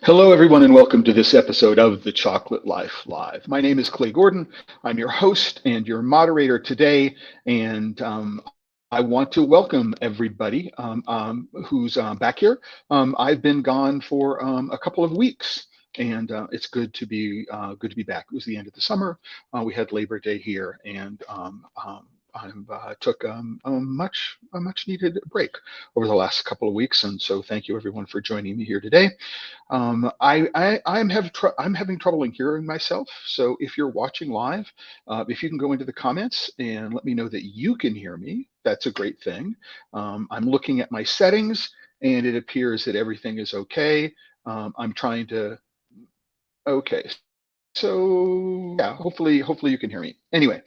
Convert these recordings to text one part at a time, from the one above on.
Hello, everyone, and welcome to this episode of The Chocolate Life Live. My name is Clay Gordon. I'm your host and your moderator today, and I want to welcome everybody who's back here. I've been gone for a couple of weeks, and it's good to be back. It was the end of the summer. We had Labor Day here, and I took a much needed break over the last couple of weeks, and so thank you everyone for joining me here today. I'm having trouble in hearing myself. So if you're watching live, if you can go into the comments and let me know that you can hear me, that's a great thing. I'm looking at my settings, and it appears that everything is okay. I'm trying to. Okay. So yeah, hopefully you can hear me. Anyway,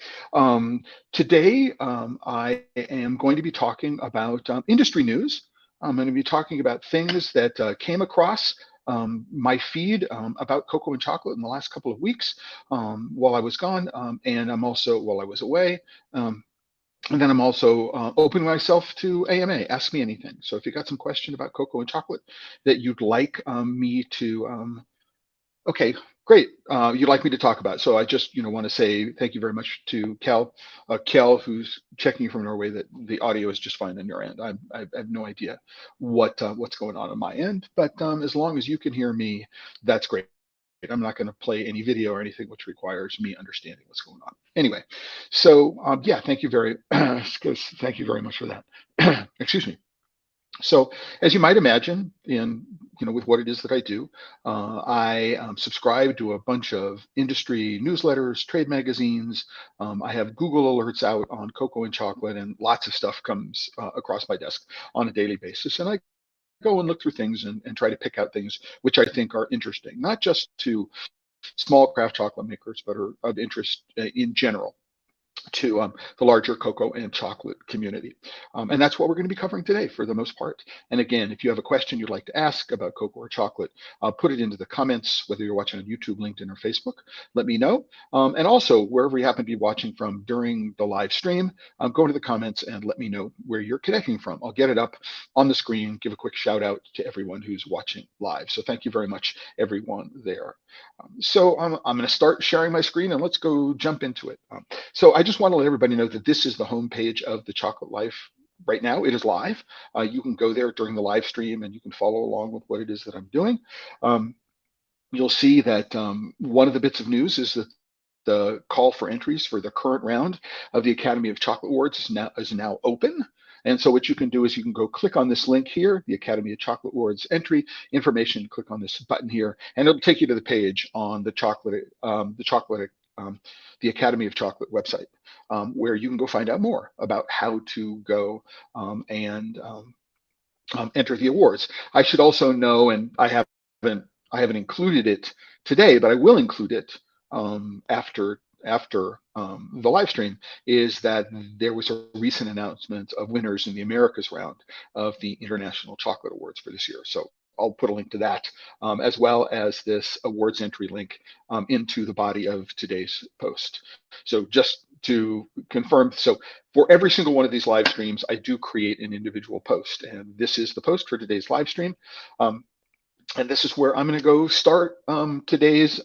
today I am going to be talking about industry news. I'm going to be talking about things that came across my feed about cocoa and chocolate in the last couple of weeks while I was gone, and I'm also while I was away. And then I'm also opening myself to AMA. Ask me anything. So if you got some question about cocoa and chocolate that you'd like me to Okay, great. You'd like me to talk about. So I just, want to say thank you very much to Kel, who's checking from Norway that the audio is just fine on your end. I have no idea what's going on my end, but as long as you can hear me, that's great. I'm not going to play any video or anything which requires me understanding what's going on. Anyway, so yeah, thank you thank you very much for that. Excuse me. So, as you might imagine, with what it is that I do, I subscribe to a bunch of industry newsletters, trade magazines. I have Google alerts out on cocoa and chocolate, and lots of stuff comes across my desk on a daily basis. And I go and look through things and try to pick out things which I think are interesting, not just to small craft chocolate makers, but are of interest in general to the larger cocoa and chocolate community. And that's what we're going to be covering today for the most part. And again, if you have a question you'd like to ask about cocoa or chocolate, put it into the comments, whether you're watching on YouTube, LinkedIn, or Facebook. Let me know. And also, wherever you happen to be watching from during the live stream, go into the comments and let me know where you're connecting from. I'll get it up on the screen, give a quick shout out to everyone who's watching live. So thank you very much, everyone there. So I'm going to start sharing my screen and let's go jump into it. So I just want to let everybody know that this is the homepage of the Chocolate Life. Right now, it is live. You can go there during the live stream and you can follow along with what it is that I'm doing. You'll see that one of the bits of news is that the call for entries for the current round of the Academy of Chocolate Awards is now open. And so what you can do is you can go click on this link here, the Academy of Chocolate Awards entry information, click on this button here, and it'll take you to the page on the Academy of Chocolate website, where you can go find out more about how to go and enter the awards. I should also know, and I haven't included it today, but I will include it after the live stream, is that there was a recent announcement of winners in the Americas round of the International Chocolate Awards for this year. So I'll put a link to that, as well as this awards entry link into the body of today's post. So just to confirm, so for every single one of these live streams, I do create an individual post, and this is the post for today's live stream. And this is where I'm going to go start today's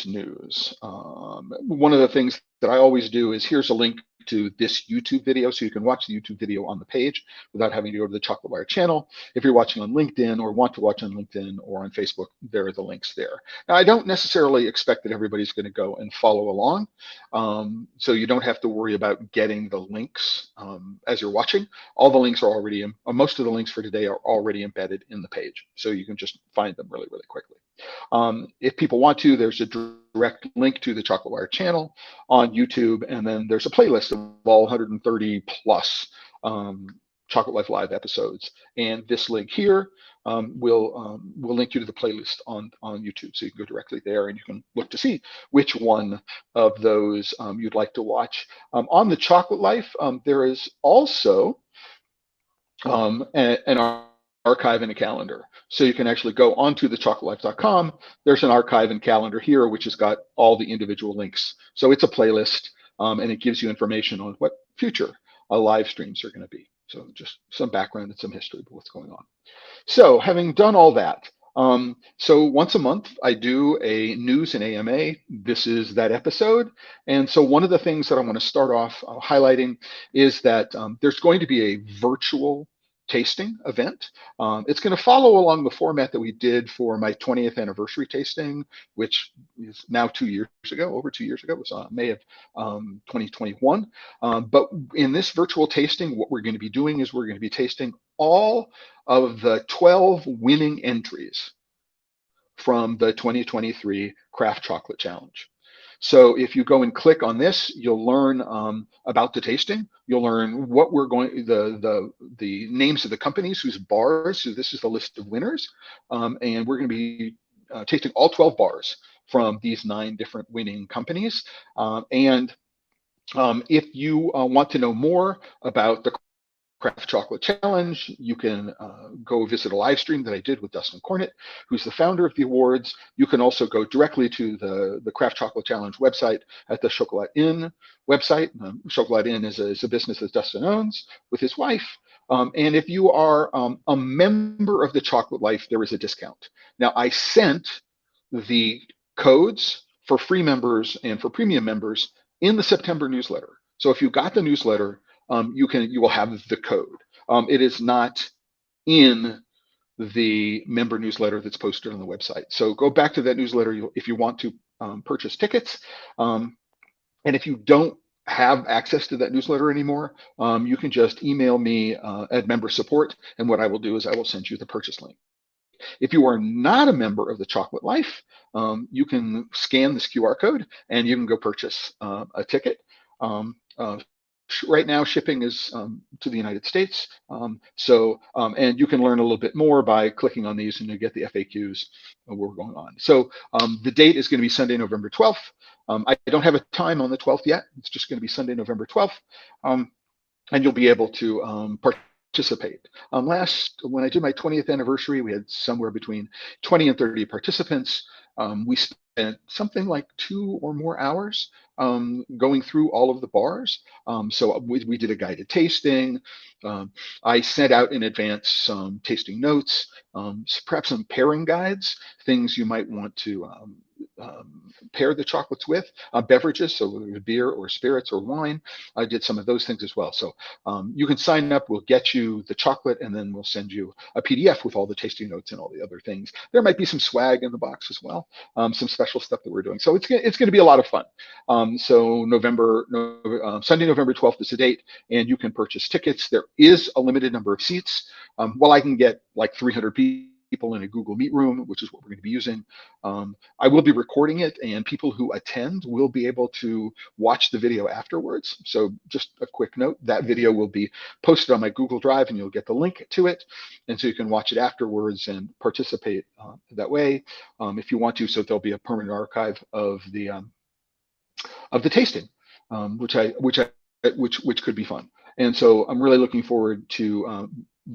news. One of the things that I always do is here's a link to this YouTube video, so you can watch the YouTube video on the page without having to go to the Chocolate Wire channel. If you're watching on LinkedIn or want to watch on LinkedIn or on Facebook, there are the links there. Now, I don't necessarily expect that everybody's going to go and follow along, so you don't have to worry about getting the links as you're watching. All the links are already, most of the links for today are already embedded in the page, so you can just find them really, really quickly. If people want to, there's a direct link to the Chocolate Wire channel on YouTube, and then there's a playlist of all 130 plus Chocolate Life Live episodes. And this link here will link you to the playlist on YouTube, so you can go directly there and you can look to see which one of those you'd like to watch. On the Chocolate Life, there is also an archive and a calendar. So you can actually go onto thechocolatelife.com. There's an archive and calendar here, which has got all the individual links. So it's a playlist, and it gives you information on what future live streams are going to be. So just some background and some history of what's going on. So having done all that, So once a month, I do a news and AMA. This is that episode. And so one of the things that I want to start off highlighting is that there's going to be a virtual tasting event. It's going to follow along the format that we did for my 20th anniversary tasting, which is now 2 years ago, over 2 years ago. It was May of 2021. But in this virtual tasting, what we're going to be doing is we're going to be tasting all of the 12 winning entries from the 2023 Craft Chocolate Challenge. So if you go and click on this, you'll learn about the tasting. You'll learn what we're going, the names of the companies whose bars. So this is the list of winners, and we're going to be tasting all 12 bars from these 9 different winning companies. And if you want to know more about the Craft Chocolate Challenge, you can go visit a live stream that I did with Dustin Cornett, who's the founder of the awards. You can also go directly to the Craft Chocolate Challenge website at the Chocolate Inn website. Chocolate Inn is a business that Dustin owns with his wife. And if you are a member of the Chocolate Life, there is a discount. Now, I sent the codes for free members and for premium members in the September newsletter. So if you got the newsletter, you will have the code. It is not in the member newsletter that's posted on the website. So go back to that newsletter if you want to purchase tickets. And if you don't have access to that newsletter anymore, you can just email me at member support. And what I will do is I will send you the purchase link. If you are not a member of the Chocolate Life, you can scan this QR code and you can go purchase a ticket. Right now, shipping is to the United States. And you can learn a little bit more by clicking on these and you get the FAQs of what we're going on. So the date is going to be Sunday, November 12th. I don't have a time on the 12th yet. It's just going to be Sunday, November 12th. And you'll be able to participate. When I did my 20th anniversary, we had somewhere between 20 and 30 participants. We spent something like 2 or more hours going through all of the bars. So we did a guided tasting. I sent out in advance some tasting notes, perhaps some pairing guides, things you might want to pair the chocolates with, beverages, so whether it's beer or spirits or wine. I did some of those things as well. So you can sign up. We'll get you the chocolate, and then we'll send you a PDF with all the tasting notes and all the other things. There might be some swag in the box as well, some special stuff that we're doing. So it's going to be a lot of fun. So Sunday, November 12th is the date, and you can purchase tickets. There is a limited number of seats. Well, I can get like 300 people in a Google Meet room, which is what we're going to be using. I will be recording it, and people who attend will be able to watch the video afterwards. So just a quick note, that video will be posted on my Google Drive, and you'll get the link to it. And so you can watch it afterwards and participate that way if you want to. So there'll be a permanent archive of the tasting, which could be fun. And so I'm really looking forward to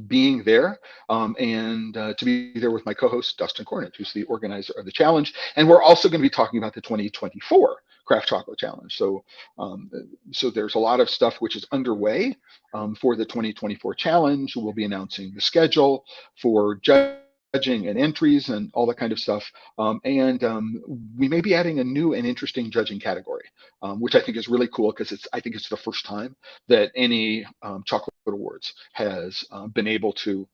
being there and to be there with my co-host Dustin Cornett, who's the organizer of the challenge. And we're also going to be talking about the 2024 Craft Chocolate Challenge. So there's a lot of stuff which is underway for the 2024 challenge. We'll be announcing the schedule for judging and entries and all that kind of stuff. We may be adding a new and interesting judging category, which I think is really cool because I think it's the first time that any chocolate awards has been able to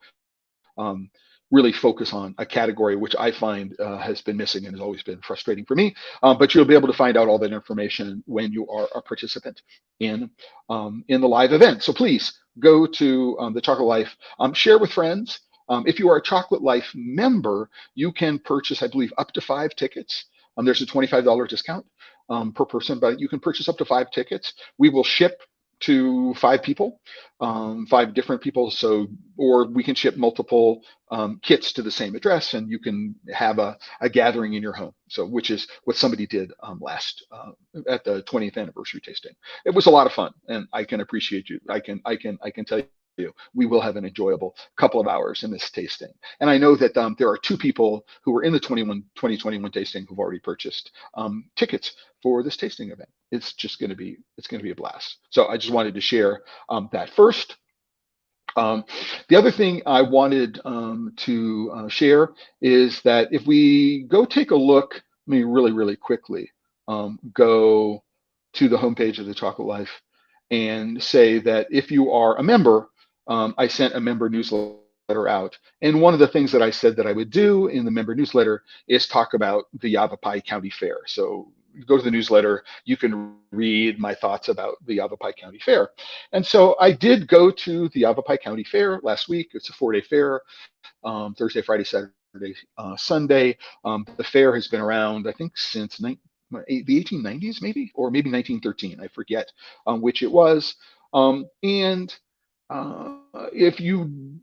really focus on a category which I find has been missing and has always been frustrating for me. But you'll be able to find out all that information when you are a participant in the live event. So please go to the Chocolate Life, share with friends. If you are a Chocolate Life member, you can purchase, I believe, up to 5 tickets. There's a $25 discount per person, but you can purchase up to 5 tickets. We will ship to 5 people, 5 different people. So, or we can ship multiple kits to the same address, and you can have a gathering in your home. So, which is what somebody did last at the 20th anniversary tasting. It was a lot of fun, and I can appreciate you. I can tell you, we will have an enjoyable couple of hours in this tasting. And I know that there are 2 people who were in the 2021 tasting who've already purchased tickets for this tasting event. It's going to be a blast. So I just wanted to share that first. Um, the other thing I wanted to share is that if we go take a look, I mean, really, really quickly, go to the homepage of the Chocolate Life and say that if you are a member, I sent a member newsletter out. And one of the things that I said that I would do in the member newsletter is talk about the Yavapai County Fair. So you go to the newsletter, you can read my thoughts about the Yavapai County Fair. And so I did go to the Yavapai County Fair last week. It's a 4-day fair, Thursday, Friday, Saturday, Sunday. The fair has been around, I think, since the 1890s, maybe, or maybe 1913. I forget which it was. And if you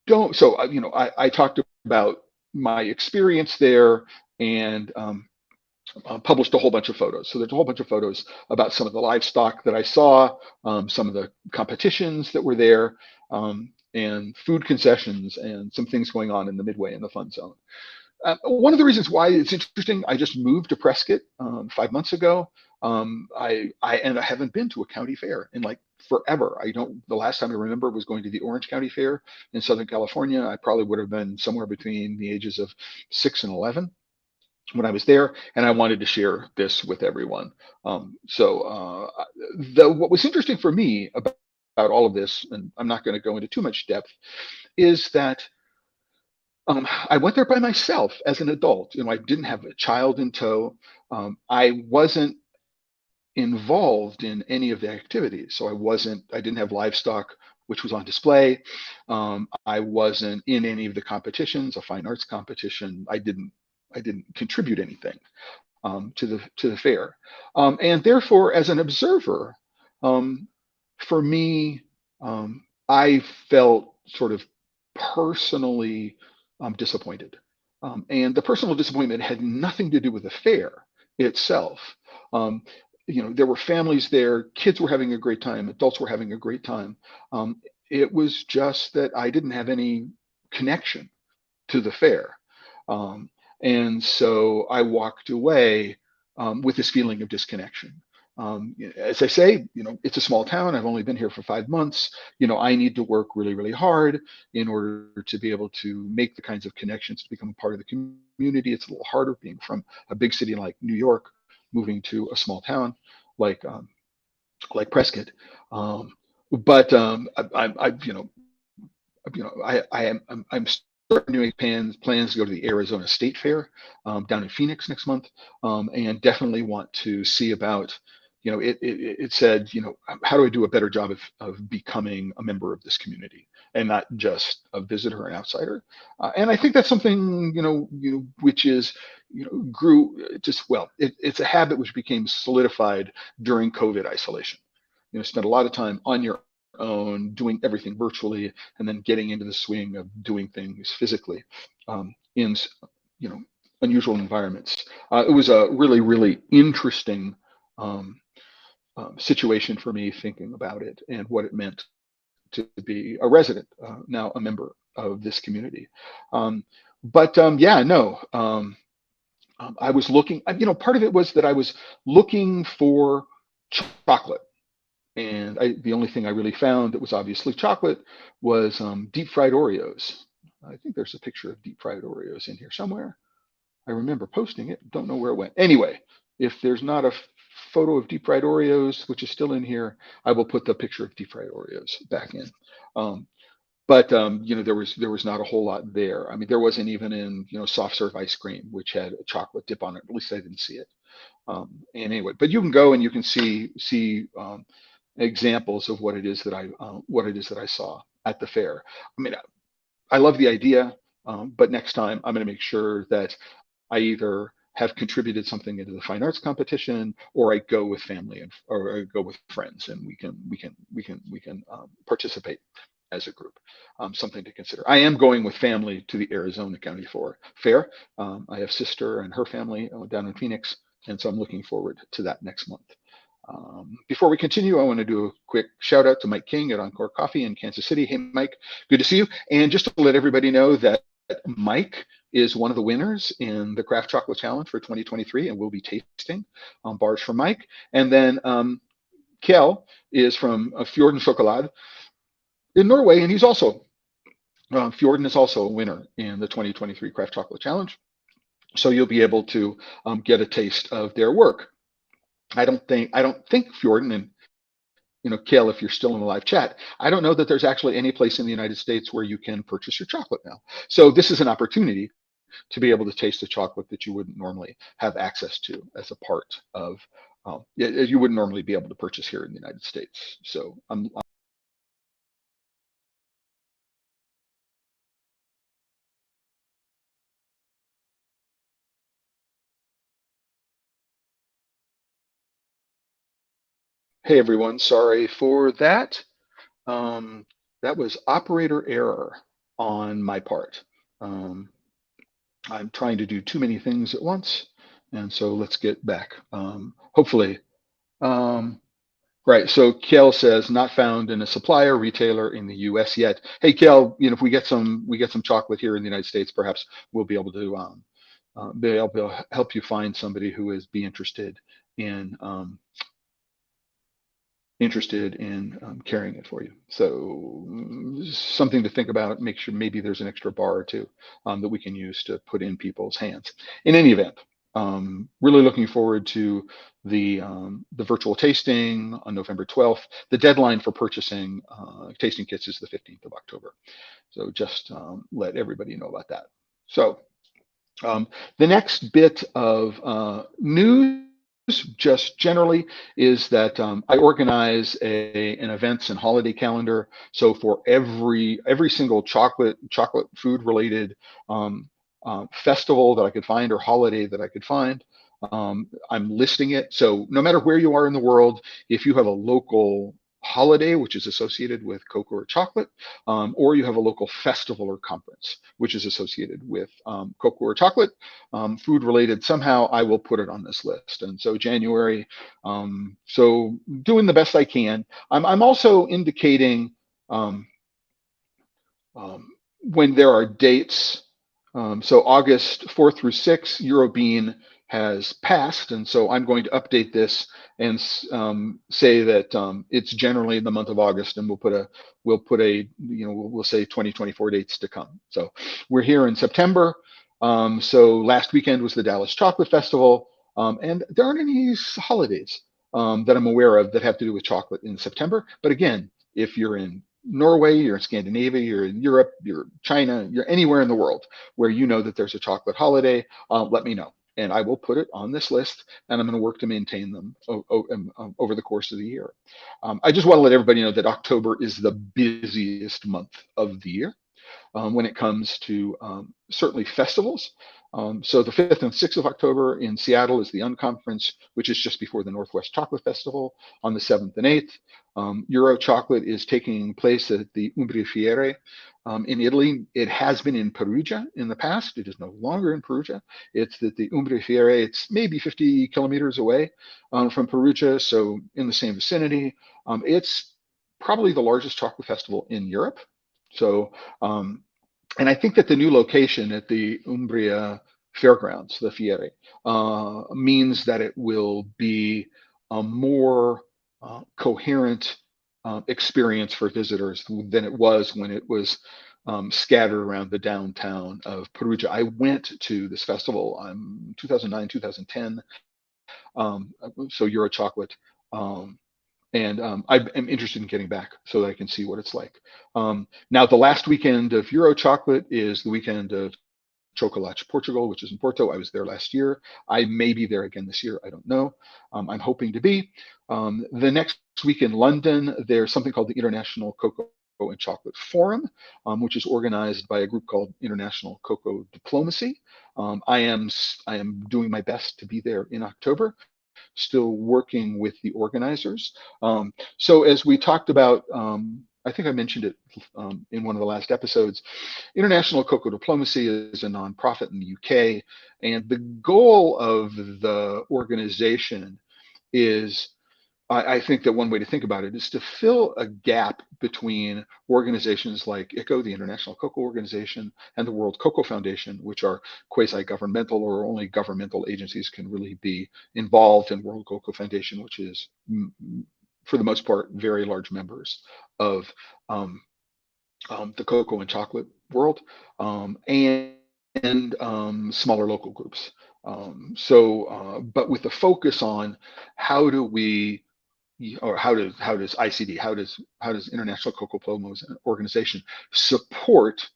don't, so I talked about my experience there and published a whole bunch of photos. So there's a whole bunch of photos about some of the livestock that I saw, some of the competitions that were there, and food concessions and some things going on in the Midway and the Fun Zone. One of the reasons why it's interesting, I just moved to Prescott 5 months ago. I haven't been to a county fair in like forever. The last time I remember was going to the Orange County Fair in Southern California. I probably would have been somewhere between the ages of 6 and 11 when I was there, and I wanted to share this with everyone. What was interesting for me about all of this, and I'm not going to go into too much depth, is that I went there by myself as an adult. I didn't have a child in tow. I wasn't involved in any of the activities. So I didn't have livestock, which was on display. I wasn't in any of the competitions, a fine arts competition. I didn't contribute anything to the fair. And therefore, as an observer, for me, I felt sort of personally disappointed. And the personal disappointment had nothing to do with the fair itself. Um, there were families there, kids were having a great time, adults were having a great time. It was just that I didn't have any connection to the fair. Um, and so I walked away with this feeling of disconnection. As I say, it's a small town. I've only been here for 5 months. I need to work really, really hard in order to be able to make the kinds of connections to become a part of the community. It's a little harder being from a big city like New York, moving to a small town like Prescott. But I'm starting to make plans to go to the Arizona State Fair down in Phoenix next month, and definitely want to see about. It said, how do I do a better job of becoming a member of this community and not just a visitor, an outsider? And I think that's something, which is, grew just, well, it's a habit which became solidified during COVID isolation. Spend a lot of time on your own, doing everything virtually, and then getting into the swing of doing things physically in unusual environments. It was a really, really interesting situation for me thinking about it and what it meant to be a resident, now a member of this community. Yeah, no. I was looking, part of it was that I was looking for chocolate. And the only thing I really found that was obviously chocolate was deep fried Oreos. I think there's a picture of deep fried Oreos in here somewhere. I remember posting it, don't know where it went. Anyway, if there's not a photo of deep fried Oreos, which is still in here, I will put the picture of deep fried Oreos back in. There was not a whole lot there. I mean, there wasn't even in soft serve ice cream, which had a chocolate dip on it. At least I didn't see it. And anyway, but you can go and you can see examples of what it is that I saw at the fair. I mean, I love the idea, but next time I'm going to make sure that I either have contributed something into the fine arts competition, or I go with family or I go with friends, and we can participate as a group. Something to consider. I am going with family to the Arizona County Fair. I have sister and her family down in Phoenix, and so I'm looking forward to that next month. Before we continue, I want to do a quick shout out to Mike King at Encore Coffee in Kansas City. Hey, Mike, good to see you. And just to let everybody know that Mike is one of the winners in the Craft Chocolate Challenge for 2023, and we'll be tasting bars from Mike. And then Kel is from Fjord and Chocolade, in Norway, and he's also Fjorden is also a winner in the 2023 Craft Chocolate Challenge. So you'll be able to get a taste of their work. I don't think Fjorden, and Kale, if you're still in the live chat, I don't know that there's actually any place in the United States where you can purchase your chocolate now. So this is an opportunity to be able to taste the chocolate that you wouldn't normally have access to as a part of, you wouldn't normally be able to purchase here in the United States. So hey everyone, sorry for that. That was operator error on my part. I'm trying to do too many things at once, and so let's get back. Hopefully, right. So Kel says not found in a supplier retailer in the U.S. yet. Hey Kel, if we get some chocolate here in the United States, perhaps we'll be able to help you find somebody who is be interested in carrying it for you. So something to think about. Make sure maybe there's an extra bar or two that we can use to put in people's hands. In any event, really looking forward to the virtual tasting on November 12th. The deadline for purchasing tasting kits is the 15th of October. So just let everybody know about that. So the next bit of news just generally is that I organize an events and holiday calendar. So for every single chocolate food related festival that I could find or holiday that I could find, I'm listing it. So no matter where you are in the world, if you have a local holiday which is associated with cocoa or chocolate, or you have a local festival or conference which is associated with cocoa or chocolate, food related, somehow I will put it on this list. And so January, so doing the best I can. I'm also indicating when there are dates. So August 4th through 6th, Eurobean has passed, and so I'm going to update this and say that it's generally in the month of August, and we'll say 2024 dates to come. So we're here in September. So last weekend was the Dallas Chocolate Festival, and there aren't any holidays that I'm aware of that have to do with chocolate in September. But again, if you're in Norway, you're in Scandinavia, you're in Europe, you're China, you're anywhere in the world where you know that there's a chocolate holiday, let me know. And I will put it on this list, and I'm going to work to maintain them over the course of the year. I just want to let everybody know that October is the busiest month of the year when it comes to certainly festivals. So the 5th and 6th of October in Seattle is the Unconference, which is just before the Northwest Chocolate Festival. On the 7th and 8th, Euro Chocolate is taking place at the Umbria Fiere in Italy. It has been in Perugia in the past. It is no longer in Perugia. It's at the Umbria Fiere. It's maybe 50 kilometers away from Perugia, so in the same vicinity. It's probably the largest chocolate festival in Europe. So and I think that the new location at the Umbria Fairgrounds, the Fiere, means that it will be a more coherent experience for visitors than it was when it was scattered around the downtown of Perugia. I went to this festival in 2009, 2010, so Euro Chocolate. And I'm interested in getting back so that I can see what it's like. Now, the last weekend of Euro Chocolate is the weekend of Chocolate Portugal, which is in Porto. I was there last year. I may be there again this year. I don't know. I'm hoping to be. The next week in London, there's something called the International Cocoa and Chocolate Forum, which is organized by a group called International Cocoa Diplomacy. I am doing my best to be there in October, still working with the organizers. So as we talked about, I think I mentioned it in one of the last episodes, International Cocoa Diplomacy is a nonprofit in the UK, and the goal of the organization is, I think that one way to think about it is to fill a gap between organizations like ICO, the International Cocoa Organization, and the World Cocoa Foundation, which are quasi-governmental, or only governmental agencies can really be involved in World Cocoa Foundation, which is, for the most part, very large members of the cocoa and chocolate world, and smaller local groups. But with the focus on how do we, or how does ICD, how does International Cocoa Diplomas Organization support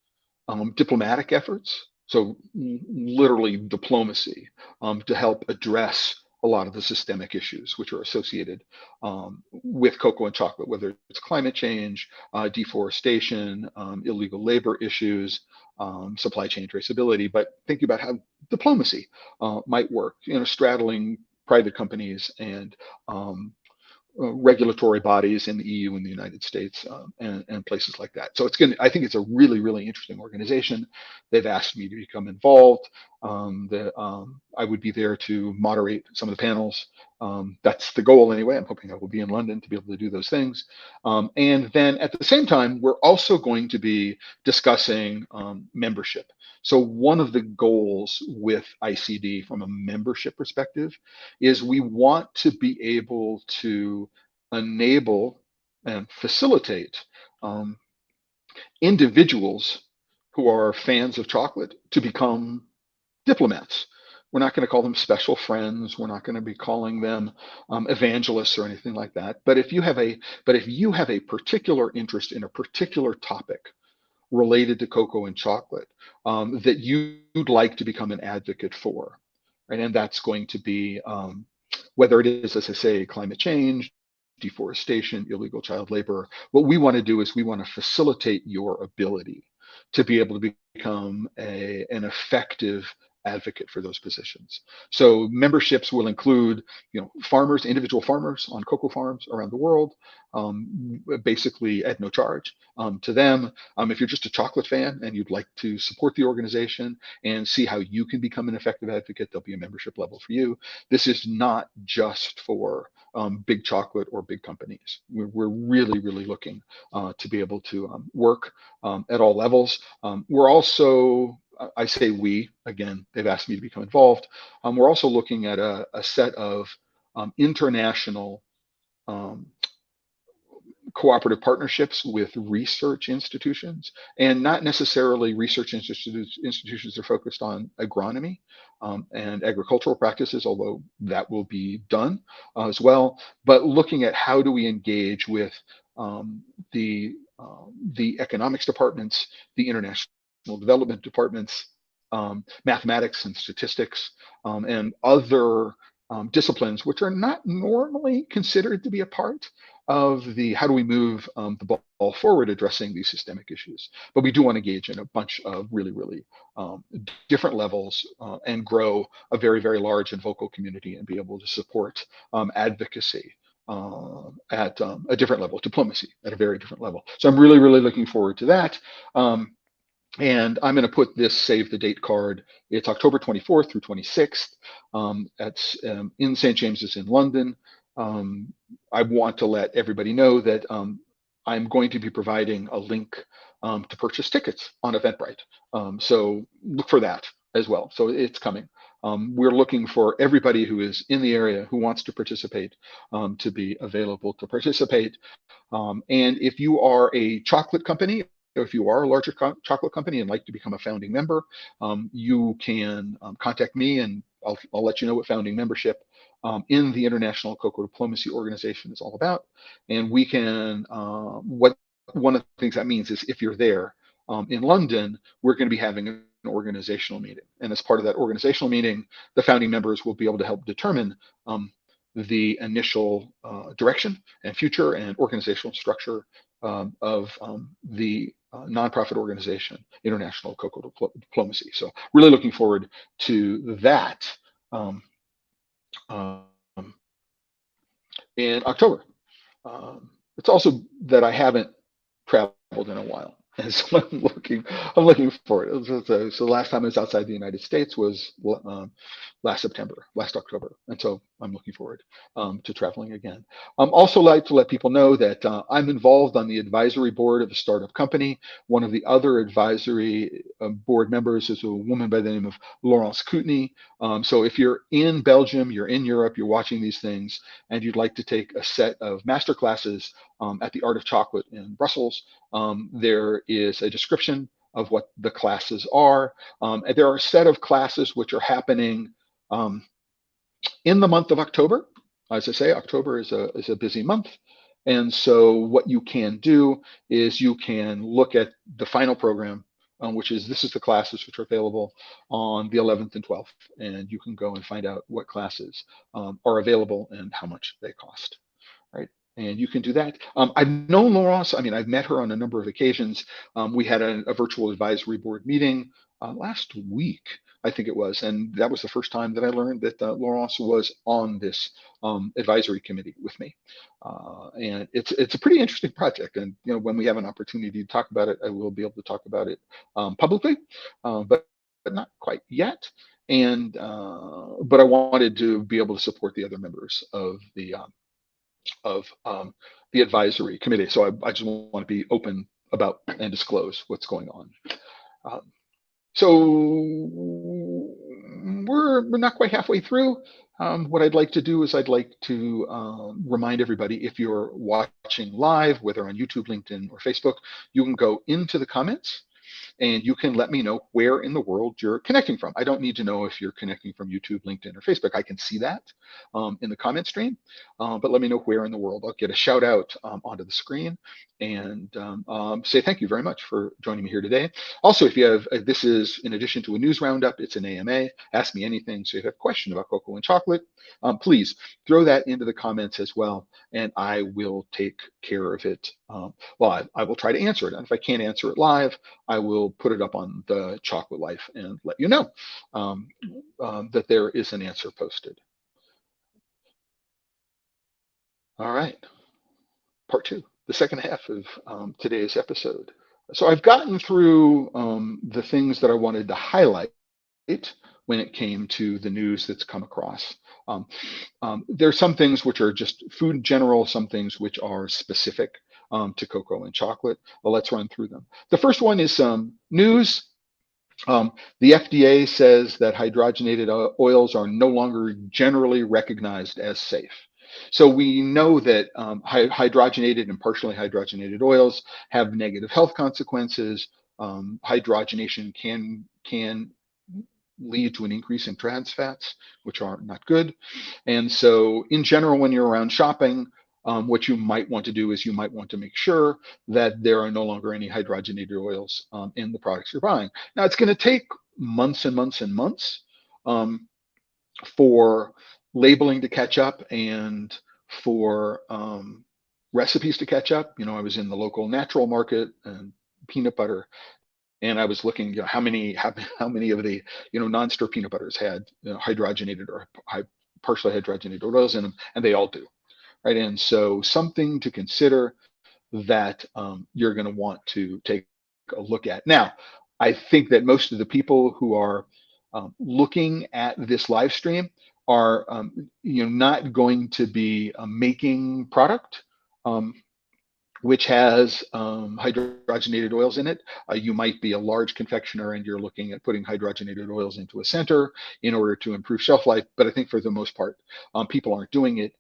diplomatic efforts, so literally diplomacy, to help address a lot of the systemic issues which are associated with cocoa and chocolate, whether it's climate change, deforestation, illegal labor issues, supply chain traceability. But thinking about how diplomacy might work, straddling private companies and regulatory bodies in the EU and the United States, and places like that. So I think it's a really, really interesting organization. They've asked me to become involved. I would be there to moderate some of the panels. That's the goal anyway. I'm hoping I will be in London to be able to do those things. And then at the same time, we're also going to be discussing membership. So one of the goals with ICD from a membership perspective is we want to be able to enable and facilitate um, individuals who are fans of chocolate to become diplomats. We're not going to call them special friends. We're not going to be calling them evangelists or anything like that. But if you have a particular interest in a particular topic related to cocoa and chocolate, that you'd like to become an advocate for, right? And that's going to be whether it is, as I say, climate change, deforestation, illegal child labor. What we want to do is we want to facilitate your ability to be able to become an effective advocate for those positions. So memberships will include, farmers, individual farmers on cocoa farms around the world, basically at no charge to them. If you're just a chocolate fan and you'd like to support the organization and see how you can become an effective advocate, there'll be a membership level for you. This is not just for big chocolate or big companies. We're really, really looking to be able to work at all levels. We're also, I say we, again, they've asked me to become involved. We're also looking at a set of international um, cooperative partnerships with research institutions, and not necessarily research institutions that are focused on agronomy and agricultural practices, although that will be done as well. But looking at how do we engage with the economics departments, the international development departments, mathematics and statistics, and other disciplines which are not normally considered to be a part of the how do we move the ball forward addressing these systemic issues. But we do want to engage in a bunch of really, really different levels and grow a very, very large and vocal community and be able to support advocacy at a different level, diplomacy at a very different level. So I'm really, really looking forward to that. And I'm going to put this save the date card. It's October 24th through 26th. That's in St. James's in London. I want to let everybody know that I'm going to be providing a link to purchase tickets on Eventbrite. So look for that as well. So it's coming. We're looking for everybody who is in the area who wants to participate to be available to participate. And if you are a chocolate company, if you are a larger chocolate company and like to become a founding member, you can contact me, and I'll let you know what founding membership in the International Cocoa Diplomacy Organization is all about. And we can, what one of the things that means is if you're there in London, we're going to be having an organizational meeting. And as part of that organizational meeting, the founding members will be able to help determine the initial direction and future and organizational structure of the nonprofit organization, International Cocoa Diplomacy. So really looking forward to that um, in October. It's also that I haven't traveled in a while, and so I'm looking for it. So the last time I was outside the United States was last October, and so I'm looking forward to traveling again. Also like to let people know that I'm involved on the advisory board of a startup company. One of the other advisory board members is a woman by the name of Laurence Kootenay. So if you're in Belgium, you're in Europe, you're watching these things, and you'd like to take a set of master classes at the Art of Chocolate in Brussels, There is a description of what the classes are. And there are a set of classes which are happening in the month of October. As I say, October is a busy month. And so what you can do is you can look at the final program, which is this is the classes which are available on the 11th and 12th. And you can go and find out what classes are available and how much they cost. Right. And you can do that. I've known Laurence. I mean, I've met her on a number of occasions. We had a virtual advisory board meeting last week, I think it was, and that was the first time that I learned that Laurence was on this advisory committee with me. And it's a pretty interesting project. And when we have an opportunity to talk about it, I will be able to talk about it publicly, but not quite yet. And but I wanted to be able to support the other members of the advisory committee. So I just want to be open about and disclose what's going on. So we're not quite halfway through. What I'd like to do is I'd like to remind everybody, if you're watching live, whether on YouTube, LinkedIn, or Facebook, you can go into the comments and you can let me know where in the world you're connecting from. I don't need to know if you're connecting from YouTube, LinkedIn, or Facebook. I can see that in the comment stream, but let me know where in the world. I'll get a shout out onto the screen and say thank you very much for joining me here today. Also, if you have, this is in addition to a news roundup, it's an AMA, ask me anything. So if you have a question about cocoa and chocolate, please throw that into the comments as well, and I will take care of it. Well, I will try to answer it. And if I can't answer it live, I will put it up on the Chocolate Life and let you know that there is an answer posted. All right, part two, the second half of today's episode. So I've gotten through the things that I wanted to highlight when it came to the news that's come across. There are some things which are just food in general, some things which are specific to cocoa and chocolate. Well, let's run through them. The first one is some news. The FDA says that hydrogenated oils are no longer generally recognized as safe. So we know that hydrogenated and partially hydrogenated oils have negative health consequences. Hydrogenation can lead to an increase in trans fats, which are not good. And so in general, when you're around shopping, what you might want to do is you might want to make sure that there are no longer any hydrogenated oils in the products you're buying. Now, it's going to take months and months and months for labeling to catch up and for recipes to catch up. I was in the local natural market and peanut butter, and I was looking, how many of the non-stir peanut butters had hydrogenated or partially hydrogenated oils in them, and they all do, right? And so something to consider that you're going to want to take a look at. Now, I think that most of the people who are looking at this live stream are not going to be making product which has hydrogenated oils in it. You might be a large confectioner and you're looking at putting hydrogenated oils into a center in order to improve shelf life. But I think for the most part, people aren't doing it.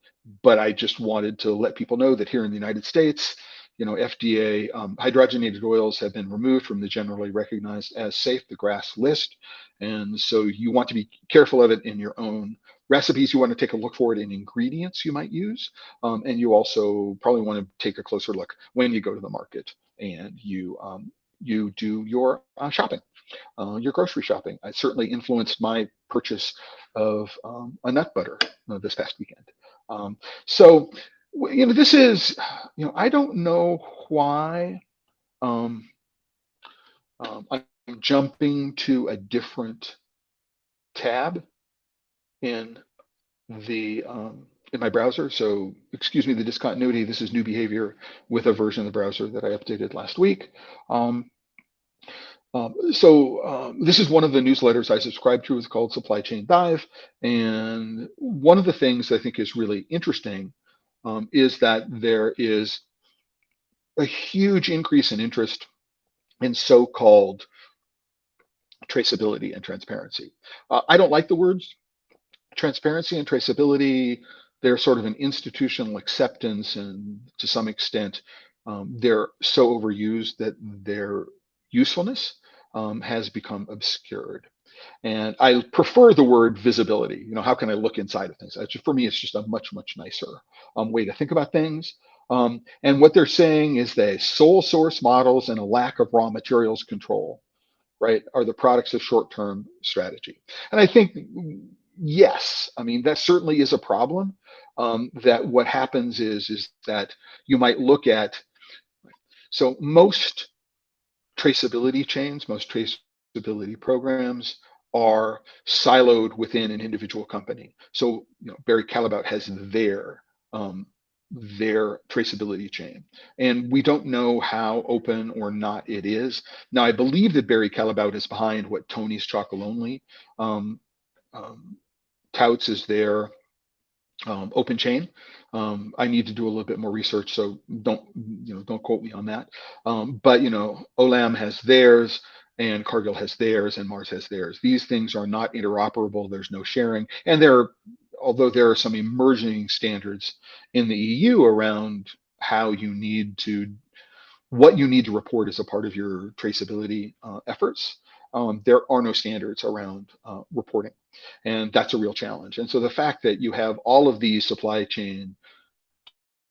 But I just wanted to let people know that here in the United States, FDA hydrogenated oils have been removed from the generally recognized as safe, the GRAS list. And so you want to be careful of it in your own recipes. You want to take a look for it in ingredients you might use. And you also probably want to take a closer look when you go to the market and you do your shopping, your grocery shopping. I certainly influenced my purchase of a nut butter this past weekend. So this is, I don't know why I'm jumping to a different tab in the in my browser. So excuse me, the discontinuity. This is new behavior with a version of the browser that I updated last week. This is one of the newsletters I subscribe to. It's called Supply Chain Dive. And one of the things I think is really interesting is that there is a huge increase in interest in so-called traceability and transparency. I don't like the words transparency and traceability. They're sort of an institutional acceptance and to some extent they're so overused that their usefulness has become obscured. And I prefer the word visibility. How can I look inside of things? For me, it's just a much, much nicer way to think about things. And what they're saying is that sole source models and a lack of raw materials control, right, are the products of short-term strategy. And I think, yes, I mean, that certainly is a problem. That what happens is that you might look at, so most traceability chains, most traceability programs are siloed within an individual company. So Barry Callebaut has their traceability chain, and we don't know how open or not it is. Now, I believe that Barry Callebaut is behind what Tony's Chocolate Only um, um, touts as their open chain. I need to do a little bit more research, so don't quote me on that. But Olam has theirs, and Cargill has theirs, and Mars has theirs. These things are not interoperable. There's no sharing, and although there are some emerging standards in the EU around what you need to report as a part of your traceability efforts. There are no standards around reporting, and that's a real challenge. And so the fact that you have all of these supply chain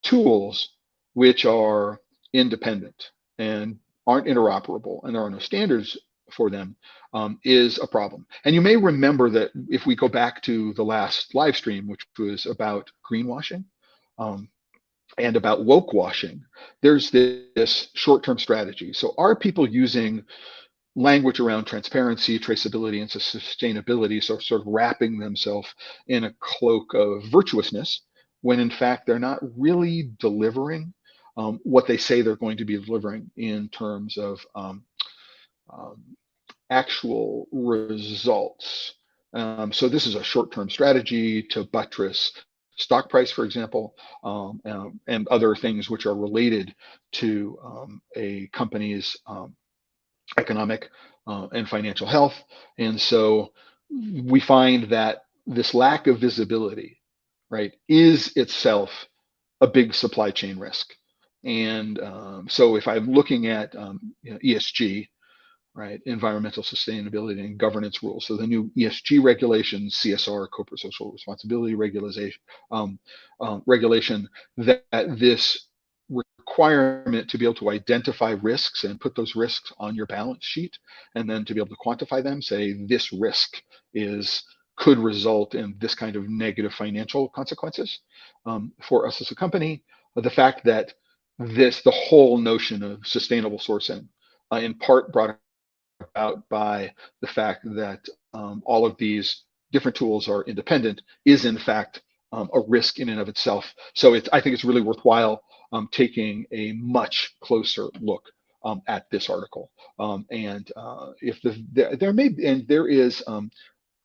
tools which are independent and aren't interoperable, and there are no standards for them, is a problem. And you may remember that if we go back to the last live stream, which was about greenwashing, and about woke washing, there's this short-term strategy. So are people using language around transparency, traceability, and sustainability, so sort of wrapping themselves in a cloak of virtuousness, when in fact they're not really delivering what they say they're going to be delivering in terms of um, actual results? So this is a short-term strategy to buttress stock price, for example, and other things which are related to a company's economic and financial health. And so we find that this lack of visibility, right, is itself a big supply chain risk. And so if I'm looking at ESG, right, environmental sustainability and governance rules. So the new ESG regulations, CSR, corporate social responsibility regulation, that this requirement to be able to identify risks and put those risks on your balance sheet, and then to be able to quantify them, say this risk could result in this kind of negative financial consequences for us as a company. The fact that the whole notion of sustainable sourcing, in part brought about by the fact that all of these different tools are independent, is in fact a risk in and of itself. So I think it's really worthwhile taking a much closer look at this article. And if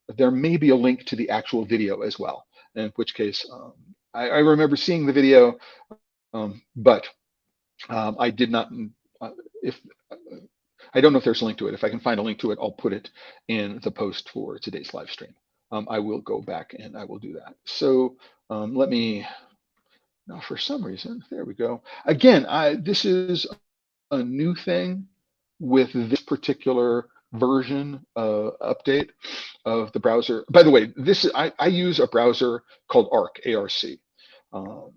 there may be a link to the actual video as well, in which case I remember seeing the video, but I did not. If I don't know if there's a link to it. If I can find a link to it, I'll put it in the post for today's live stream. I will go back and I will do that. So let me, now for some reason, there we go. Again, this is a new thing with this particular version update of the browser. By the way, I use a browser called Arc, A-R-C.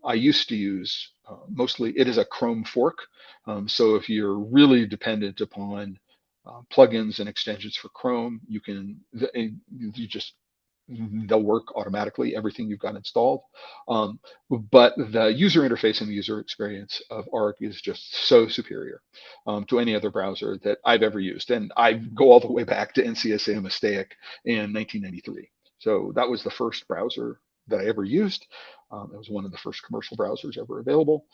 I used to use mostly, it is a Chrome fork. So if you're really dependent upon plugins and extensions for Chrome, they'll work automatically, everything you've got installed. But the user interface and the user experience of Arc is just so superior to any other browser that I've ever used. And I go all the way back to NCSA Mosaic in 1993. So that was the first browser that I ever used. It was one of the first commercial browsers ever available.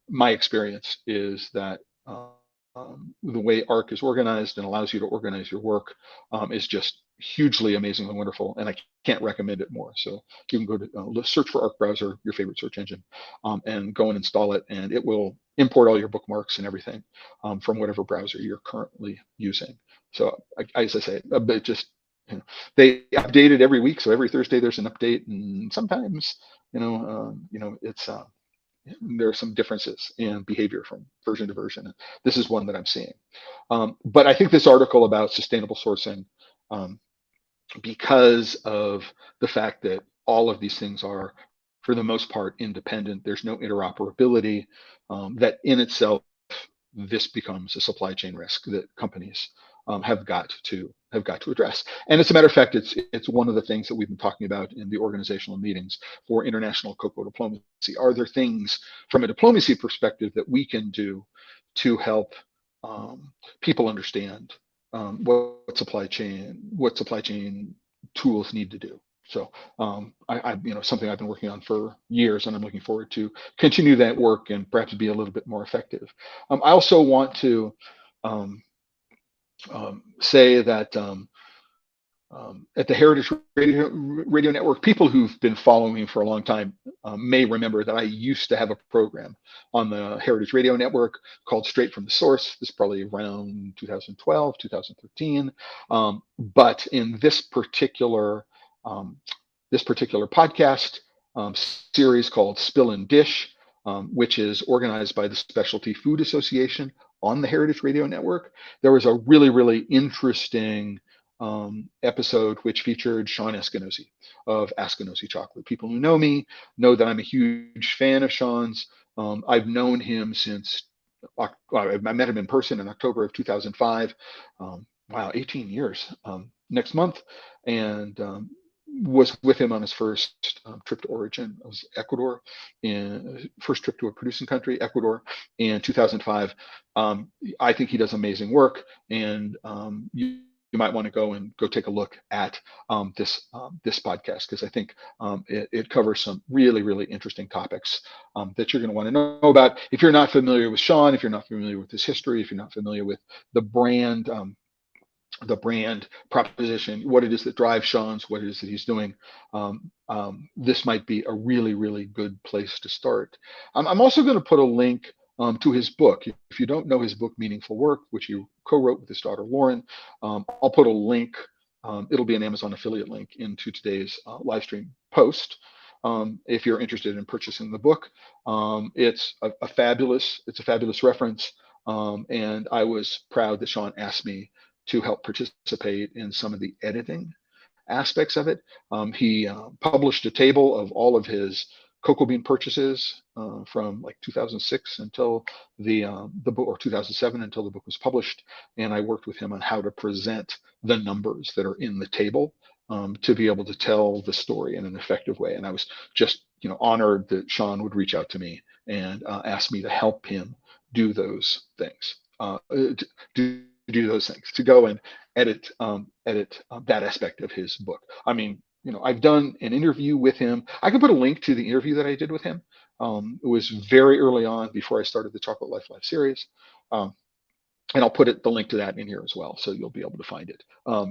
My experience is that the way Arc is organized and allows you to organize your work is just hugely amazingly wonderful, and I can't recommend it more. So you can go to search for Arc browser, your favorite search engine, and go and install it, and it will import all your bookmarks and everything from whatever browser you're currently using. So as I say, but just they update it every week, so every Thursday there's an update, and sometimes it's there are some differences in behavior from version to version. And this is one that I'm seeing. But I think this article about sustainable sourcing, um, because of the fact that all of these things are, for the most part, independent, there's no interoperability, that in itself, this becomes a supply chain risk that companies have got to address. And as a matter of fact, it's one of the things that we've been talking about in the organizational meetings for international cocoa diplomacy. Are there things from a diplomacy perspective that we can do to help people understand what supply chain tools need to do? So something I've been working on for years, and I'm looking forward to continue that work and perhaps be a little bit more effective. I also want to um, say that at the Heritage Radio Network, people who've been following me for a long time may remember that I used to have a program on the Heritage Radio Network called Straight from the Source. This is probably around 2012, 2013. But in um, this particular podcast series called Spill and Dish, which is organized by the Specialty Food Association on the Heritage Radio Network, there was a really, really interesting episode which featured Sean Eskenazi of Eskenazi Chocolate. People who know me know that I'm a huge fan of Sean's. I've known him since I met him in person in October of 2005. Wow, 18 years next month, and was with him on his first trip to origin. It was Ecuador, and first trip to a producing country, Ecuador, in 2005. I think he does amazing work, and you might want to go take a look at this podcast, because I think it covers some really, really interesting topics that you're going to want to know about. If you're not familiar with Sean, if you're not familiar with his history, if you're not familiar with the brand, proposition, what it is that drives Sean's, what it is that he's doing, this might be a really, really good place to start. I'm also going to put a link to his book. If you don't know his book, Meaningful Work, which he co-wrote with his daughter, Lauren, I'll put a link. It'll be an Amazon affiliate link into today's live stream post. If you're interested in purchasing the book, it's a fabulous reference. And I was proud that Sean asked me to help participate in some of the editing aspects of it. He published a table of all of his cocoa bean purchases from like 2006 until the book, or 2007 until the book was published, and I worked with him on how to present the numbers that are in the table to be able to tell the story in an effective way. And I was just honored that Sean would reach out to me and ask me to help him do those things. Do those things, to go and edit that aspect of his book. I mean, I've done an interview with him. I can put a link to the interview that I did with him. It was very early on, before I started the Chocolate Life Live series. And I'll put the link to that in here as well, so you'll be able to find it.